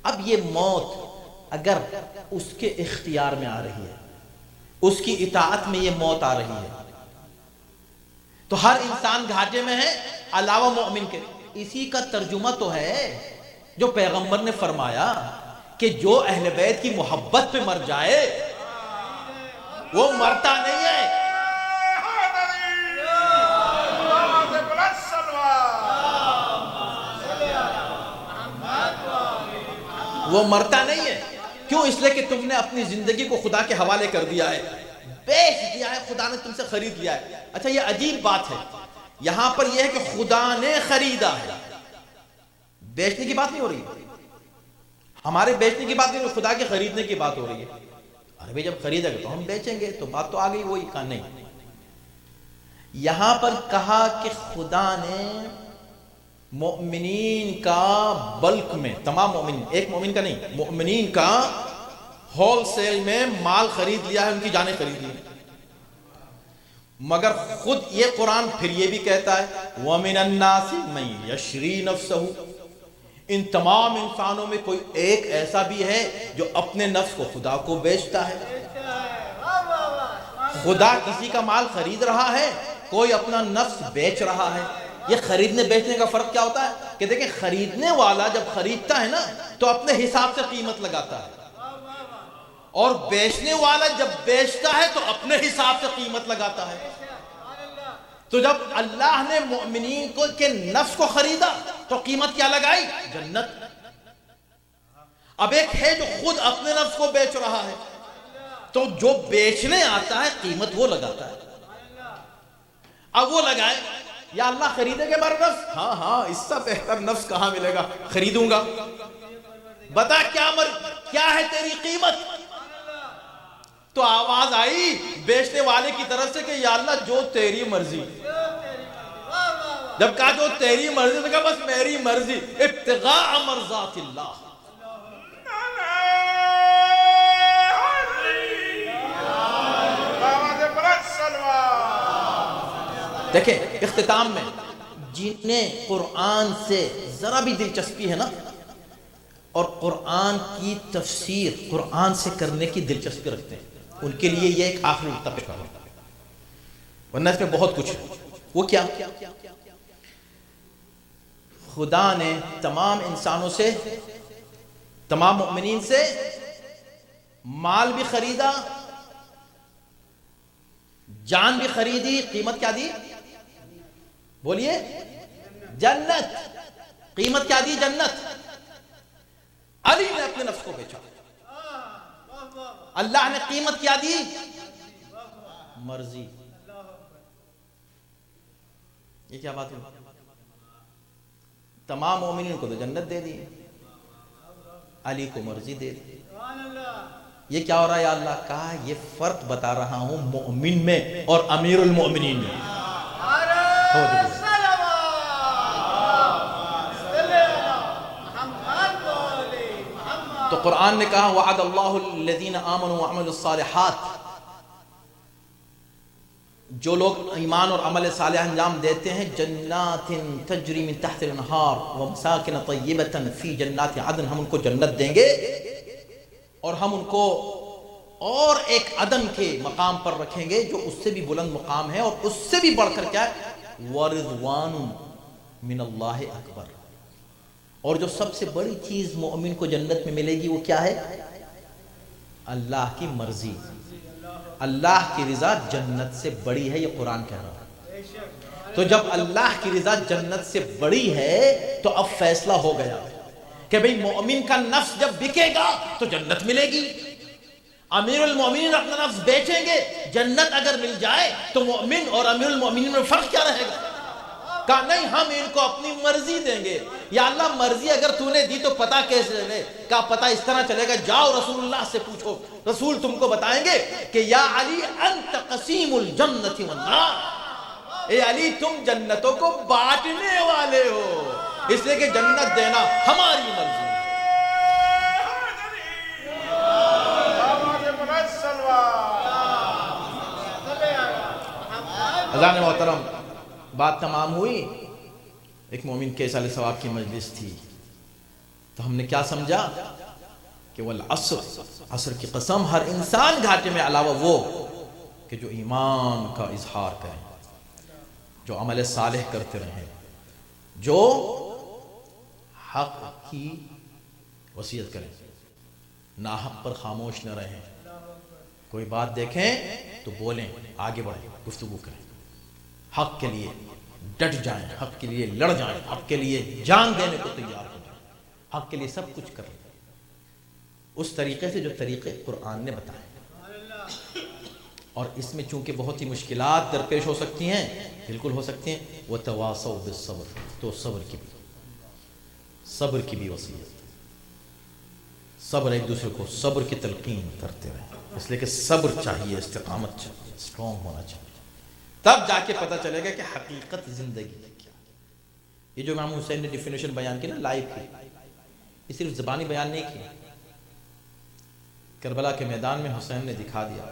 اب یہ موت اگر اس کے اختیار میں آ رہی ہے، اس کی اطاعت میں یہ موت آ رہی ہے، تو ہر انسان گھاٹے میں ہے علاوہ مومن کے۔ اسی کا ترجمہ تو ہے جو پیغمبر نے فرمایا کہ جو اہل بیت کی محبت پہ مر جائے وہ مرتا نہیں ہے۔ وہ مرتا نہیں ہے۔ کیوں؟ اس لیے کہ تم نے اپنی زندگی کو خدا کے حوالے کر دیا ہے، بیچ دیا ہے، خدا نے تم سے خرید لیا ہے۔ اچھا یہ عجیب بات ہے، یہاں پر یہ ہے کہ خدا نے خریدا ہے، بیچنے کی بات نہیں ہو رہی، ہمارے بیچنے کی بات نہیں ہو رہی، خدا کے خریدنے کی بات ہو رہی ہے۔ ارے بھائی جب خریدے گا تو ہم بیچیں گے، تو بات تو آ گئی وہی۔ کہا نہیں، یہاں پر کہا کہ خدا نے مومنین کا بلک میں، تمام مومنین، ایک مومن کا نہیں، مومنین کا ہول سیل میں مال خرید لیا ہے، ان کی جانیں خرید لی، مگر خود یہ قرآن پھر یہ بھی کہتا ہے وَمِنَ النَّاسِ مَن يَشْرِي نَفْسَهُ، ان تمام انسانوں میں کوئی ایک ایسا بھی ہے جو اپنے نفس کو خدا کو بیچتا ہے۔ خدا کسی کا مال خرید رہا ہے، کوئی اپنا نفس بیچ رہا ہے۔ یہ خریدنے بیچنے کا فرق کیا ہوتا ہے کہ دیکھیں، خریدنے والا جب خریدتا ہے نا تو اپنے حساب سے قیمت لگاتا ہے، اور بیچنے والا جب بیچتا ہے تو اپنے حساب سے قیمت لگاتا ہے۔ تو جب اللہ نے مومنین کو کے نفس کو خریدا تو قیمت کیا لگائی؟ جنت۔ اب ایک ہے جو خود اپنے نفس کو بیچ رہا ہے، تو جو بیچنے آتا ہے قیمت وہ لگاتا ہے۔ اب وہ لگائے، یا اللہ خریدے گے میرا نفس؟ ہاں ہاں، اس سے بہتر نفس کہاں ملے گا، خریدوں گا۔ بتا کیا ہے تیری قیمت؟ تو آواز آئی بیچنے والے کی طرف سے کہ یا اللہ جو تیری مرضی۔ جب کہا جو تیری مرضی تو کہا بس میری مرضی، ابتغاء مرضات اللہ۔ دیکھیں اختتام میں جنہیں قرآن سے ذرا بھی دلچسپی ہے نا، اور قرآن کی تفسیر قرآن سے کرنے کی دلچسپی رکھتے ہیں، ان کے لیے یہ ایک آخری نقطہ پیش کرنا، ورنہ اس میں بہت کچھ ہے۔ وہ کیا؟ خدا نے تمام انسانوں سے، تمام مؤمنین سے مال بھی خریدا، جان بھی خریدی، قیمت کیا دی؟ بولیے، جنت۔ قیمت کیا دی؟ جنت۔ علی نے اپنے نفس کو بیچا، اللہ نے قیمت کیا دی؟ مرضی۔ یہ کیا بات ہے؟ تمام مومنین کو تو جنت دے دی، علی کو مرضی دے دی۔ یہ کیا ہو رہا ہے یا اللہ؟ کہا یہ فرق بتا رہا ہوں مومن میں اور امیر المؤمنین میں۔ تو قرآن نے کہا وعد اللہ الذین آمنوا وعملوا الصالحات، جو لوگ ایمان اور عمل صالح انجام دیتے ہیں، جنات تجری من تحت الانہار ومساکن طیبۃ فی جنات عدن، ہم ان کو جنت دیں گے اور ہم ان کو اور ایک عدن کے مقام پر رکھیں گے جو اس سے بھی بلند مقام ہے، اور اس سے بھی بڑھ کر کیا ہے؟ ورضوان من اللہ اکبر۔ اور جو سب سے بڑی چیز مومن کو جنت میں ملے گی وہ کیا ہے؟ اللہ کی مرضی، اللہ کی رضا جنت سے بڑی ہے، یہ قرآن کہہ رہا ہے۔ تو جب اللہ کی رضا جنت سے بڑی ہے تو اب فیصلہ ہو گیا کہ بھئی مومن کا نفس جب بکے گا تو جنت ملے گی، امیر المومنین اپنا نفس بیچیں گے، جنت اگر مل جائے تو مومن اور امیر المومنین میں فرق کیا رہے گا؟ کہا نہیں، ہم ان کو اپنی مرضی دیں گے۔ یا اللہ مرضی اگر تو نے دی تو پتہ کیسے چلے؟ کہا پتہ اس طرح چلے گا، جاؤ رسول اللہ سے پوچھو، رسول تم کو بتائیں گے کہ یا علی انت قسیم الجنت والنار، اے علی تم جنتوں کو بانٹنے والے ہو، اس لیے کہ جنت دینا ہماری مرضی۔ اذان محترم، بات تمام ہوئی، ایک مومن کے سال ثواب کی مجلس تھی، تو ہم نے کیا سمجھا کہ والعصر، عصر کی قسم، ہر انسان گھاٹے میں علاوہ وہ کہ جو ایمان کا اظہار کریں، جو عمل صالح کرتے رہیں، جو حق کی وصیت کریں، ناحق پر خاموش نہ رہیں، کوئی بات دیکھیں تو بولیں، آگے بڑھیں، گفتگو کریں، حق کے لیے ڈٹ جائیں، حق کے لیے لڑ جائیں، حق کے لیے جان دینے کو تیار ہو جائیں، حق کے لیے سب کچھ کریں، اس طریقے سے جو طریقے قرآن نے بتائے۔ اور اس میں چونکہ بہت ہی مشکلات درپیش ہو سکتی ہیں، بالکل ہو سکتی ہیں، وتواصوا بالصبر، تو صبر کی بھی وصیت، صبر، ایک دوسرے کو صبر کی تلقین کرتے رہیں، اس لیے کہ صبر چاہیے، استقامت چاہیے، اسٹرانگ ہونا چاہیے، تب جا کے پتہ چلے گا کہ حقیقت زندگی کیا۔ یہ جو امام حسین نے ڈیفینیشن بیان کی نا لائف کی، یہ صرف زبانی بیان نہیں کی، کربلا کے میدان میں حسین نے دکھا دیا۔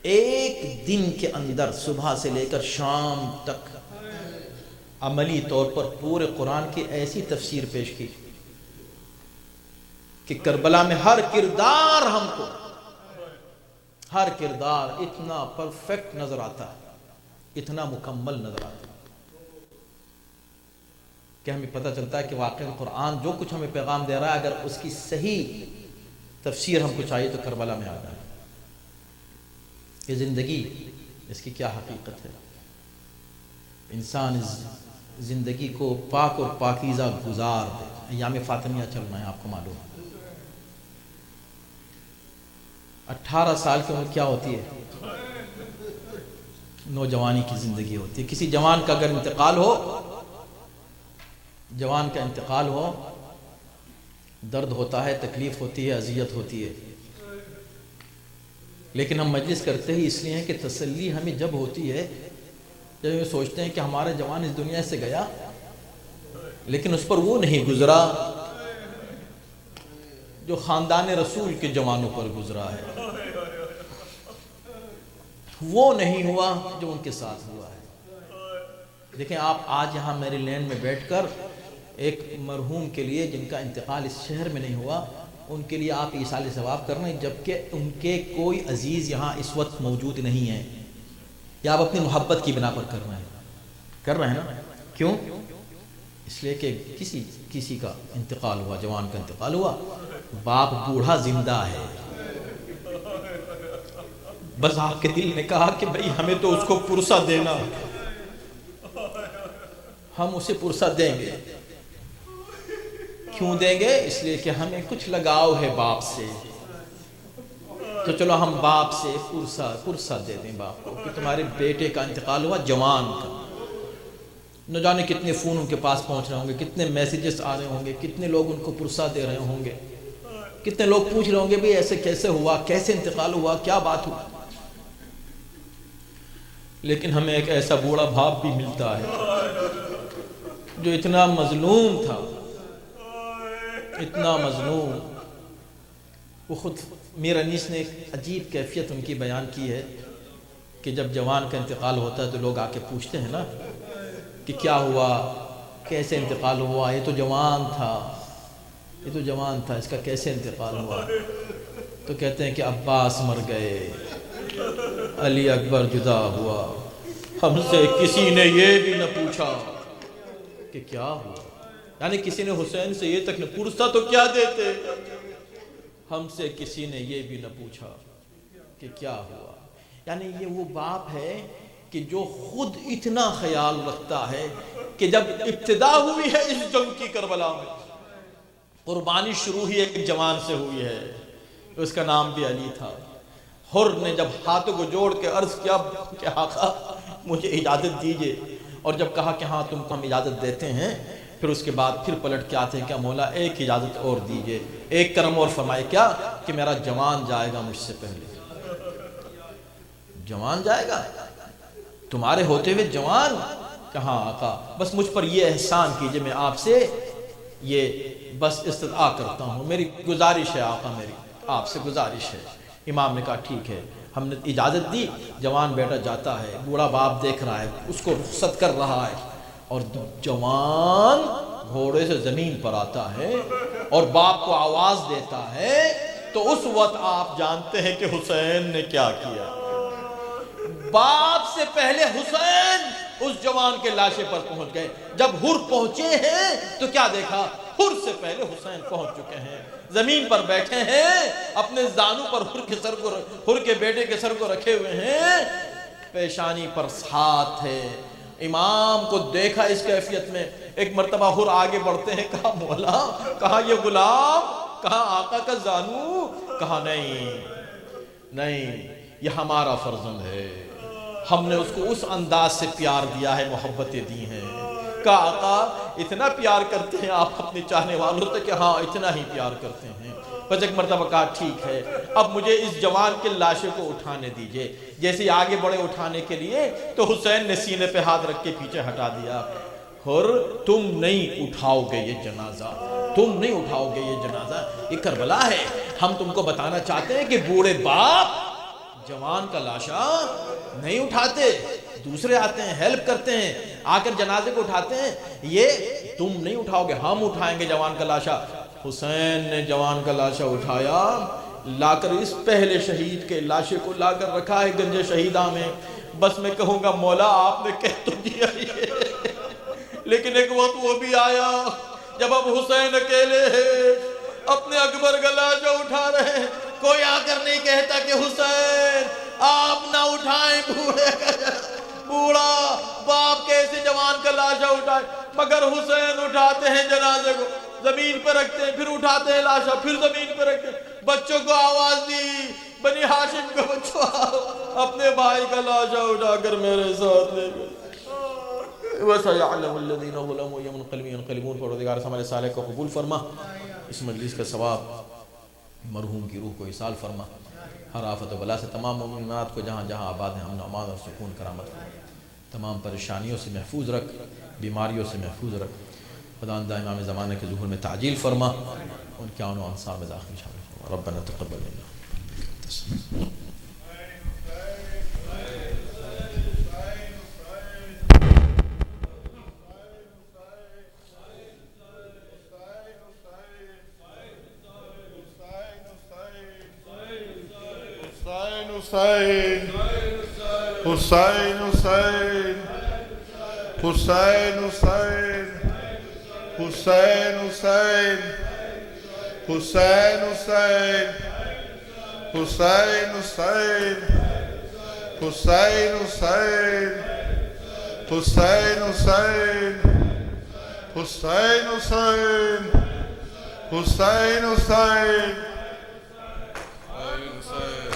ایک دن کے اندر صبح سے لے کر شام تک عملی طور پر پورے قرآن کی ایسی تفسیر پیش کی کہ کربلا میں ہر کردار ہم کو، ہر کردار اتنا پرفیکٹ نظر آتا ہے، اتنا مکمل نظر آتا ہے کہ ہمیں پتہ چلتا ہے کہ واقعی قرآن جو کچھ ہمیں پیغام دے رہا ہے، اگر اس کی صحیح تفسیر ہم کو چاہیے تو کربلا میں آ رہا ہے۔ یہ زندگی، اس کی کیا حقیقت ہے؟ انسان اس زندگی کو پاک اور پاکیزہ گزار دے۔ ایام فاطمیہ چل رہے ہیں، آپ کو معلوم ہے۔ 18 سال کی عمر کیا ہوتی ہے؟ نوجوانی کی زندگی ہوتی ہے۔ کسی جوان کا اگر انتقال ہو، جوان کا انتقال ہو، درد ہوتا ہے، تکلیف ہوتی ہے، اذیت ہوتی ہے، لیکن ہم مجلس کرتے ہی اس لیے ہیں کہ تسلی ہمیں جب ہوتی ہے جب ہم سوچتے ہیں کہ ہمارا جوان اس دنیا سے گیا لیکن اس پر وہ نہیں گزرا جو خاندان رسول کے جوانوں پر گزرا ہے، وہ نہیں ہوا جو ان کے ساتھ ہوا ہے۔ دیکھیں آپ آج یہاں میری لینڈ میں بیٹھ کر ایک مرحوم کے لیے جن کا انتقال اس شہر میں نہیں ہوا، ان کے لیے آپ ایصال ثواب کر رہے ہیں، جبکہ ان کے کوئی عزیز یہاں اس وقت موجود نہیں ہے، یا آپ اپنی محبت کی بنا پر کر رہے ہیں نا؟ کیوں؟ اس لیے کہ کسی کا انتقال ہوا، جوان کا انتقال ہوا، باپ بوڑھا زندہ ہے، بس آپ کے دل نے کہا کہ بھئی ہمیں تو اس کو پرسہ دینا، ہم اسے پرسہ دیں گے۔ کیوں دیں گے؟ اس لیے کہ ہمیں کچھ لگاؤ ہے باپ سے، تو چلو ہم باپ سے پرسہ دے دیں باپ کو کہ تمہارے بیٹے کا انتقال ہوا، جوان کا۔ نہ جانے کتنے فون ان کے پاس پہنچ رہے ہوں گے، کتنے میسیجز آ رہے ہوں گے، کتنے لوگ ان کو پرسہ دے رہے ہوں گے، کتنے لوگ پوچھ رہے ہوں گے بھی ایسے کیسے ہوا، کیسے انتقال ہوا، کیا بات ہوا۔ لیکن ہمیں ایک ایسا بوڑھا باپ بھی ملتا ہے جو اتنا مظلوم تھا، اتنا مظلوم۔ وہ خود میر انیس نے ایک عجیب کیفیت ان کی بیان کی ہے کہ جب جوان کا انتقال ہوتا ہے تو لوگ آ کے پوچھتے ہیں نا کہ کیا ہوا، کیسے انتقال ہوا، یہ تو جوان تھا، یہ تو جوان تھا، اس کا کیسے انتقال ہوا؟ تو کہتے ہیں کہ عباس مر گئے، علی اکبر جدا ہوا، ہم سے کسی نے یہ بھی نہ پوچھا کہ کیا ہوا۔ یعنی کسی نے حسین سے یہ تک نہ پوچھتا تو کیا دیتے، ہم سے کسی نے یہ بھی نہ پوچھا کہ کیا ہوا۔ یعنی یہ وہ باپ ہے کہ جو خود اتنا خیال رکھتا ہے کہ جب ابتدا ہوئی ہے اس جنگ کی کربلا میں، قربانی شروع ہی ایک جوان سے ہوئی ہے، اس کا نام بھی علی تھا۔ حر نے جب ہاتھوں کو جوڑ کے عرض کیا کہ آقا مجھے اجازت دیجئے، اور جب کہا کہ ہاں تم کو ہم اجازت دیتے ہیں، پھر اس کے بعد پھر پلٹ کے آتے ہیں کہ مولا ایک اجازت اور دیجئے، ایک کرم اور فرمائے، کیا کہ میرا جوان جائے گا مجھ سے پہلے۔ جوان جائے گا تمہارے ہوتے ہوئے جوان؟ کہاں آقا بس مجھ پر یہ احسان کیجئے، میں آپ سے یہ بس استدعا کرتا ہوں، میری گزارش ہے آقا، میری آپ سے گزارش ہے۔ امام نے کہا ٹھیک ہے، ہم نے اجازت دی۔ جوان بیٹا جاتا ہے، بوڑھا باپ دیکھ رہا ہے، اس کو رخصت کر رہا ہے، اور جوان گھوڑے سے زمین پر آتا ہے اور باپ کو آواز دیتا ہے، تو اس وقت آپ جانتے ہیں کہ حسین نے کیا کیا۔ باپ سے پہلے حسین اس جوان کے لاشے پر پہنچ گئے۔ جب حر پہنچے ہیں تو کیا دیکھا؟ حر سے پہلے حسین پہنچ چکے ہیں، زمین پر بیٹھے ہیں، اپنے زانوں پر حر کے بیٹے کے سر کو رکھے ہوئے ہیں، پیشانی پر ہاتھ ہے۔ امام کو دیکھا اس کیفیت میں، ایک مرتبہ حر آگے بڑھتے ہیں، کہا مولا، کہا یہ غلام، کہا آقا کا زانو، کہا نہیں یہ ہمارا فرزند ہے، ہم نے اس کو اس انداز سے پیار دیا ہے، محبتیں دی ہیں۔ کہا آقا اتنا پیار کرتے ہیں آپ اپنے چاہنے والوں سے؟ کہ ہاں اتنا ہی پیار کرتے ہیں۔ بس ایک مرتبہ کہا ٹھیک ہے، اب مجھے اس جوان کے لاشے کو اٹھانے دیجئے۔ جیسے آگے بڑھے اٹھانے کے لیے تو حسین نے سینے پہ ہاتھ رکھ کے پیچھے ہٹا دیا۔ اور تم نہیں اٹھاؤ گے یہ جنازہ، تم نہیں اٹھاؤ گے یہ جنازہ، یہ کربلا ہے۔ ہم تم کو بتانا چاہتے ہیں کہ بوڑھے باپ جوان کا لاشا نہیں اٹھاتے، دوسرے آتے ہیں، ہیلپ کرتے ہیں، آ کر جنازے کو اٹھاتے ہیں، یہ تم نہیں اٹھاؤ گے، ہم اٹھائیں گے جوان کا لاشا۔ حسین نے جوان کا لاشا اٹھایا، لا کر اس پہلے شہید کے لاشے کو لا کر رکھا ہے گنج شہیدہ میں۔ بس میں کہوں گا مولا آپ نے کہہ تو دیا یہ، لیکن ایک وقت وہ بھی آیا جب اب حسین اکیلے ہیں، اپنے اکبر کا لاشا اٹھا رہے ہیں، کوئی آ کر نہیں کہتا کہ حسین آپ نہ اٹھائیں بوڑھے کا، بوڑھا باپ کیسے جوان کا لاشا اٹھائے، مگر حسین اٹھاتے ہیں جنازے کو، زمین پہ رکھتے ہیں، پھر اٹھاتے ہیں لاشا، پھر زمین پہ رکھتے ہیں۔ بچوں کو آواز دی، بنی ہاشم کو بچوں آؤ، اپنے بھائی کا لاشا اٹھا کر میرے ساتھ لے گئے۔ وَسَيَعْلَمُ الَّذِينَ ظَلَمُوا يَوْمَ يَنْقَلِبُونَ۔ پروردگار ہمارے صالح کو قبول فرما، اس مجلس کا ثواب مرحوم کی روح کو ایصال فرما، ہر آفت و بلا سے تمام مومنات کو جہاں جہاں آباد ہیں امن و امان اور سکون کرامت فرما، تمام پریشانیوں سے محفوظ رکھ، بیماریوں سے محفوظ رکھ، خداوند امام زمانہ کے ظہور میں تعجیل فرما، ان کے آن و انصار میں داخل شامل فرما۔ ربنا تقبل منا۔ حسین حسین حسین حسین حسین حسین حسین حسین حسین حسین حسین حسین حسین حسین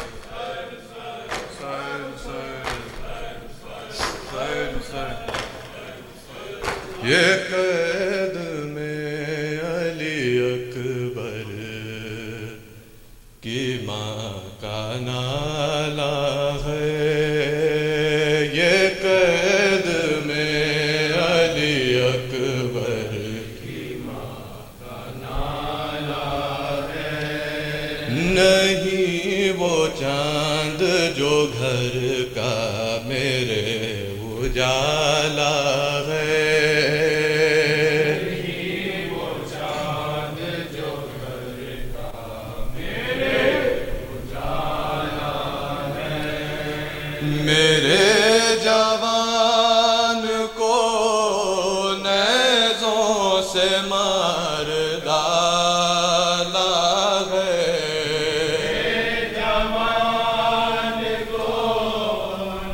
حسین حسین حسین حسین یہ قید میں علی اکبر کی ماں کا نالہ ہے، یہ قید میں علی اکبر کی ماں کا نالہ ہے، نہیں وہ چاند جو گھر کا میرے اجالا ہے، میرے جوان کو نیزوں سے مار ڈالا ہے، میرے جوان کو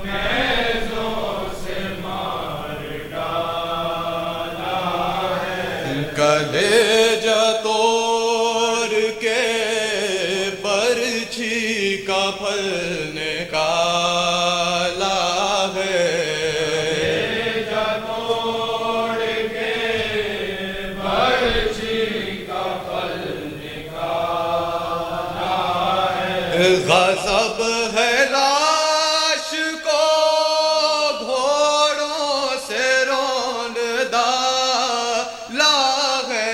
نیزوں سے مار ڈالا ہے، کلیجہ توڑ کے برچھی کا پھل نکالا ہے، کلیجہ توڑ کے برچھی کا پھل نکالا ہے، غضب ہے لاش کو گھوڑوں سے روند ڈالا ہے،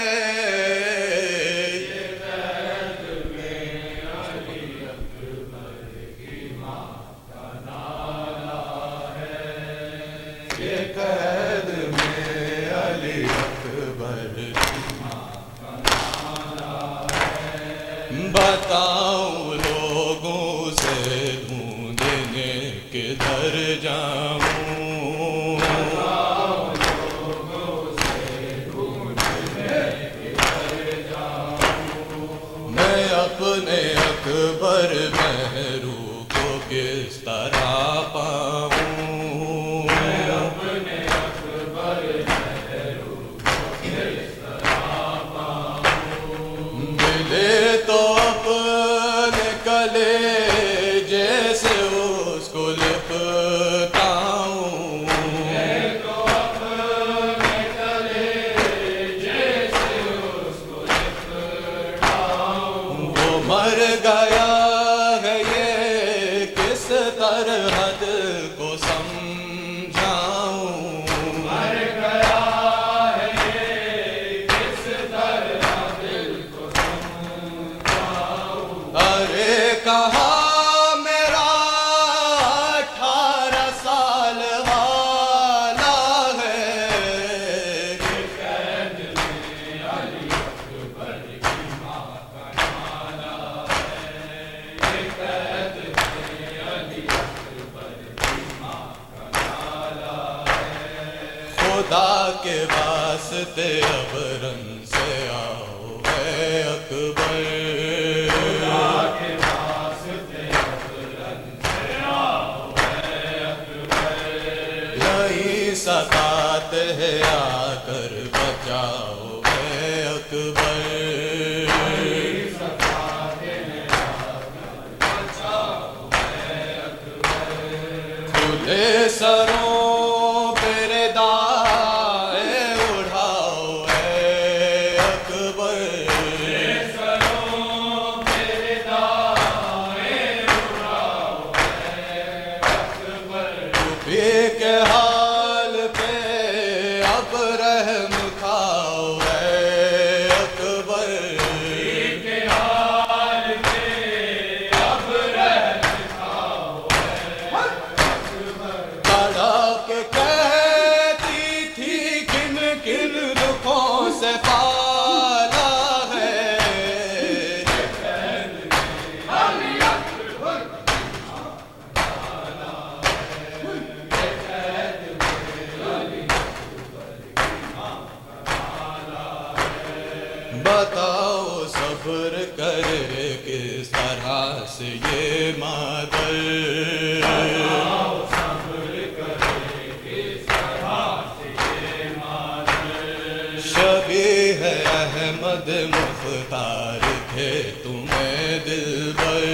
یہ قید میں علی اکبر کی ماں کا نالہ ہے، بتاؤں لوگوں سے ڈھونڈنے کدھر جاؤں، بتاؤں لوگوں سے ڈھونڈنے کدھر جاؤں، میں اپنے اکبر مہرو کو کس طرح پاؤں، تو اپنے کلیجے سے اس کو لپٹاؤں، تو اپنے کلیجے سے اس کو لپٹاؤں، وہ مر گیا ہے یہ کس طرح دل کو سمجھاؤں، مر گیا کہا میرا 18 سال والا ہے، خدا کے واسطے اب رن سے آؤ اے اکبر، یہی ستاتے ہیں آ کر بچاؤ اے اکبر، کھلے سروں پہ ردائے اڑاؤ اے اکبر، ڈوبی کے حال پہ اب رحم کھاؤ اے اکبر، تڑپ کے کہتی تھی کن کن دکھوں سے پالا ہے، بتاؤ صبر کرے کس طرح سے یہ مادر، شبیہ احمد مختار تھے تمہیں دلبر،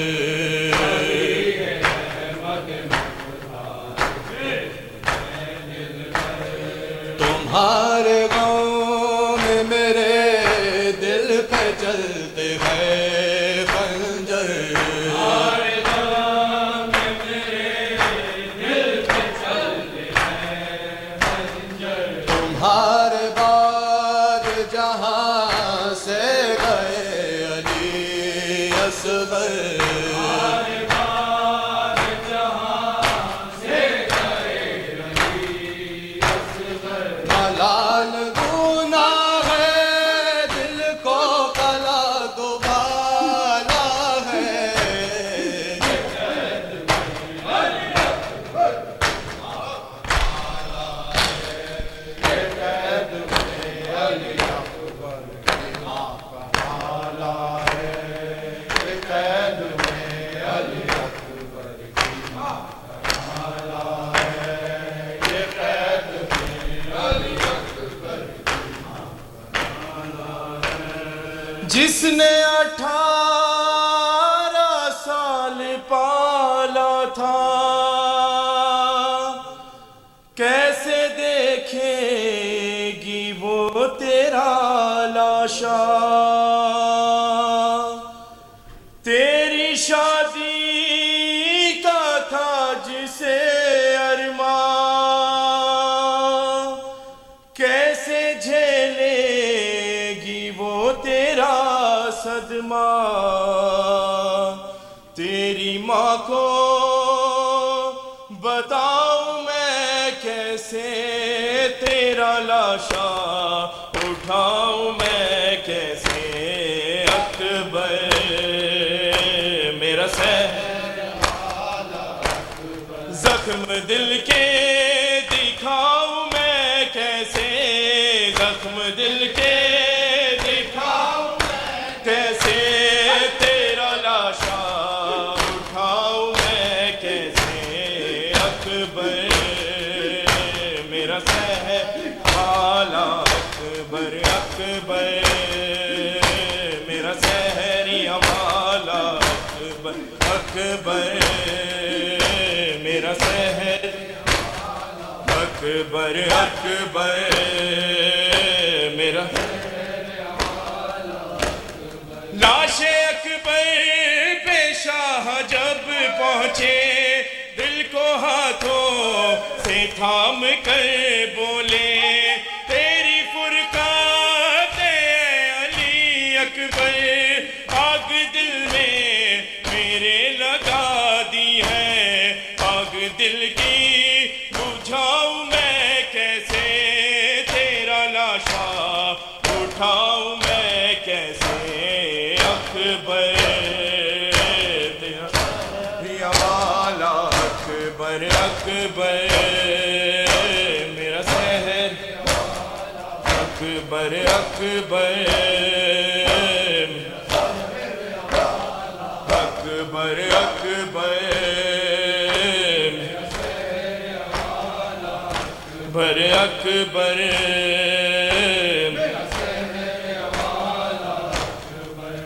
تمہارے غم میں میرے دل پہ چلتے ہیں خنجر، تمہارے بعد جہاں سے گئے علی اصغر، ملال گناہ ہے دل کو کلا دوبالا ہے، جس نے 18 سال پالا تھا کیسے دیکھے گی وہ تیرا لاشا، تیری شادی کا تھا جسے ارمان، کیسے جھیلے گی وہ تیرا صدمہ، تیری ماں کو بتاؤں میں کیسے تیرا لاشا اٹھاؤں میں کیسے اکبر، میرا زخم دل کے دکھاؤں میں کیسے، زخم دل کے دکھاؤں میں کیسے، تیرا لاشا اٹھاؤں میں کیسے اکبر، میرا والا اکبر اکبر، میرا سحری والا اکبر اکبر، میرا سحر اکبر اکبر، میرا لاش اکبر پہ شاہ جب پہنچے دل کو ہاتھوں سے تھام کر بولے، تیری فرقات اے علی اکبر آگ دل میں میرے اکبر میرا شہر اکبر اکبر اکبر اکبر اکبر اکبر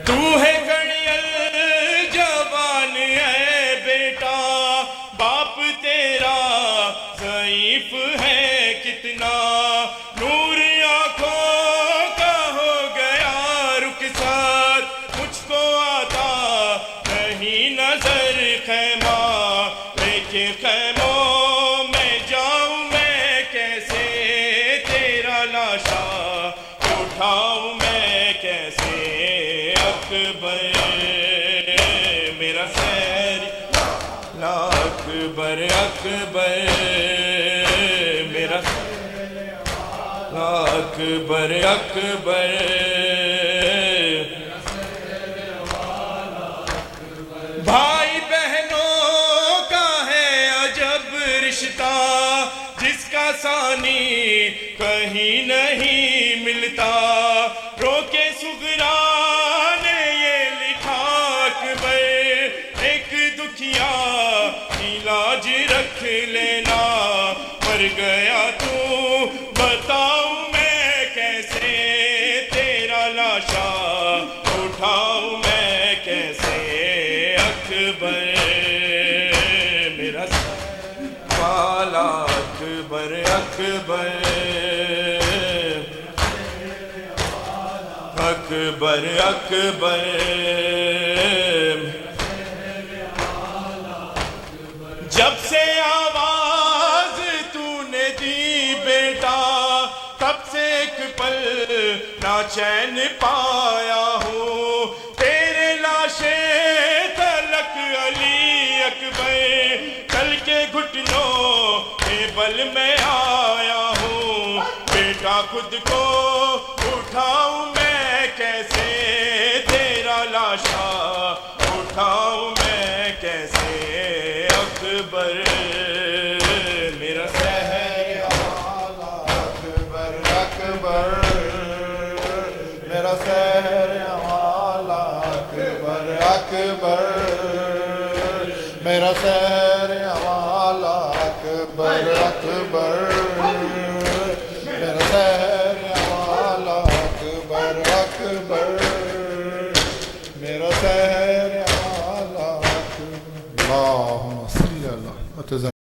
تو ہے گڑیل جوان ہے بیٹا باپ تیرا ضعیف ہے کتنا نور آنکھوں کا ہو گیا رخسار مجھ کو آتا نہیں نظر خیمہ لیکن خیموں میں جاؤں میں کیسے تیرا لاشا اٹھاؤں میں کیسے اکبر میرا خیر لا اکبر اکبر میرا لا اکبر اکبر بھائی بہنوں کا ہے عجب رشتہ جس کا ثانی کہیں نہیں ملتا روکے سغرا نے یہ لکھا اکبر ایک دکھیا علاج رکھ لینا مر گیا تو بتاؤں میں کیسے تیرا لاشا اٹھاؤں میں کیسے اکبر میرا والا اکبر اکبر اکبر اکبر جب سے آواز تو نے دی بیٹا تب سے ایک پل نہ چین پایا ہوں تیرے لاشے تلک علی اکبر کل کے گھٹنوں کے بل میں آیا ہوں بیٹا خود کو اٹھاؤں میں کیسے تیرا لاشا اٹھاؤں میں کیسے اکبر میرا شہر اکبر اکبر میرا شہر والا اکبر اکبر میرا شہر والا اکبر اکبر میرا شہر والا اکبر اکبر میرا شہر والا اکبر اللہم صلی اللہ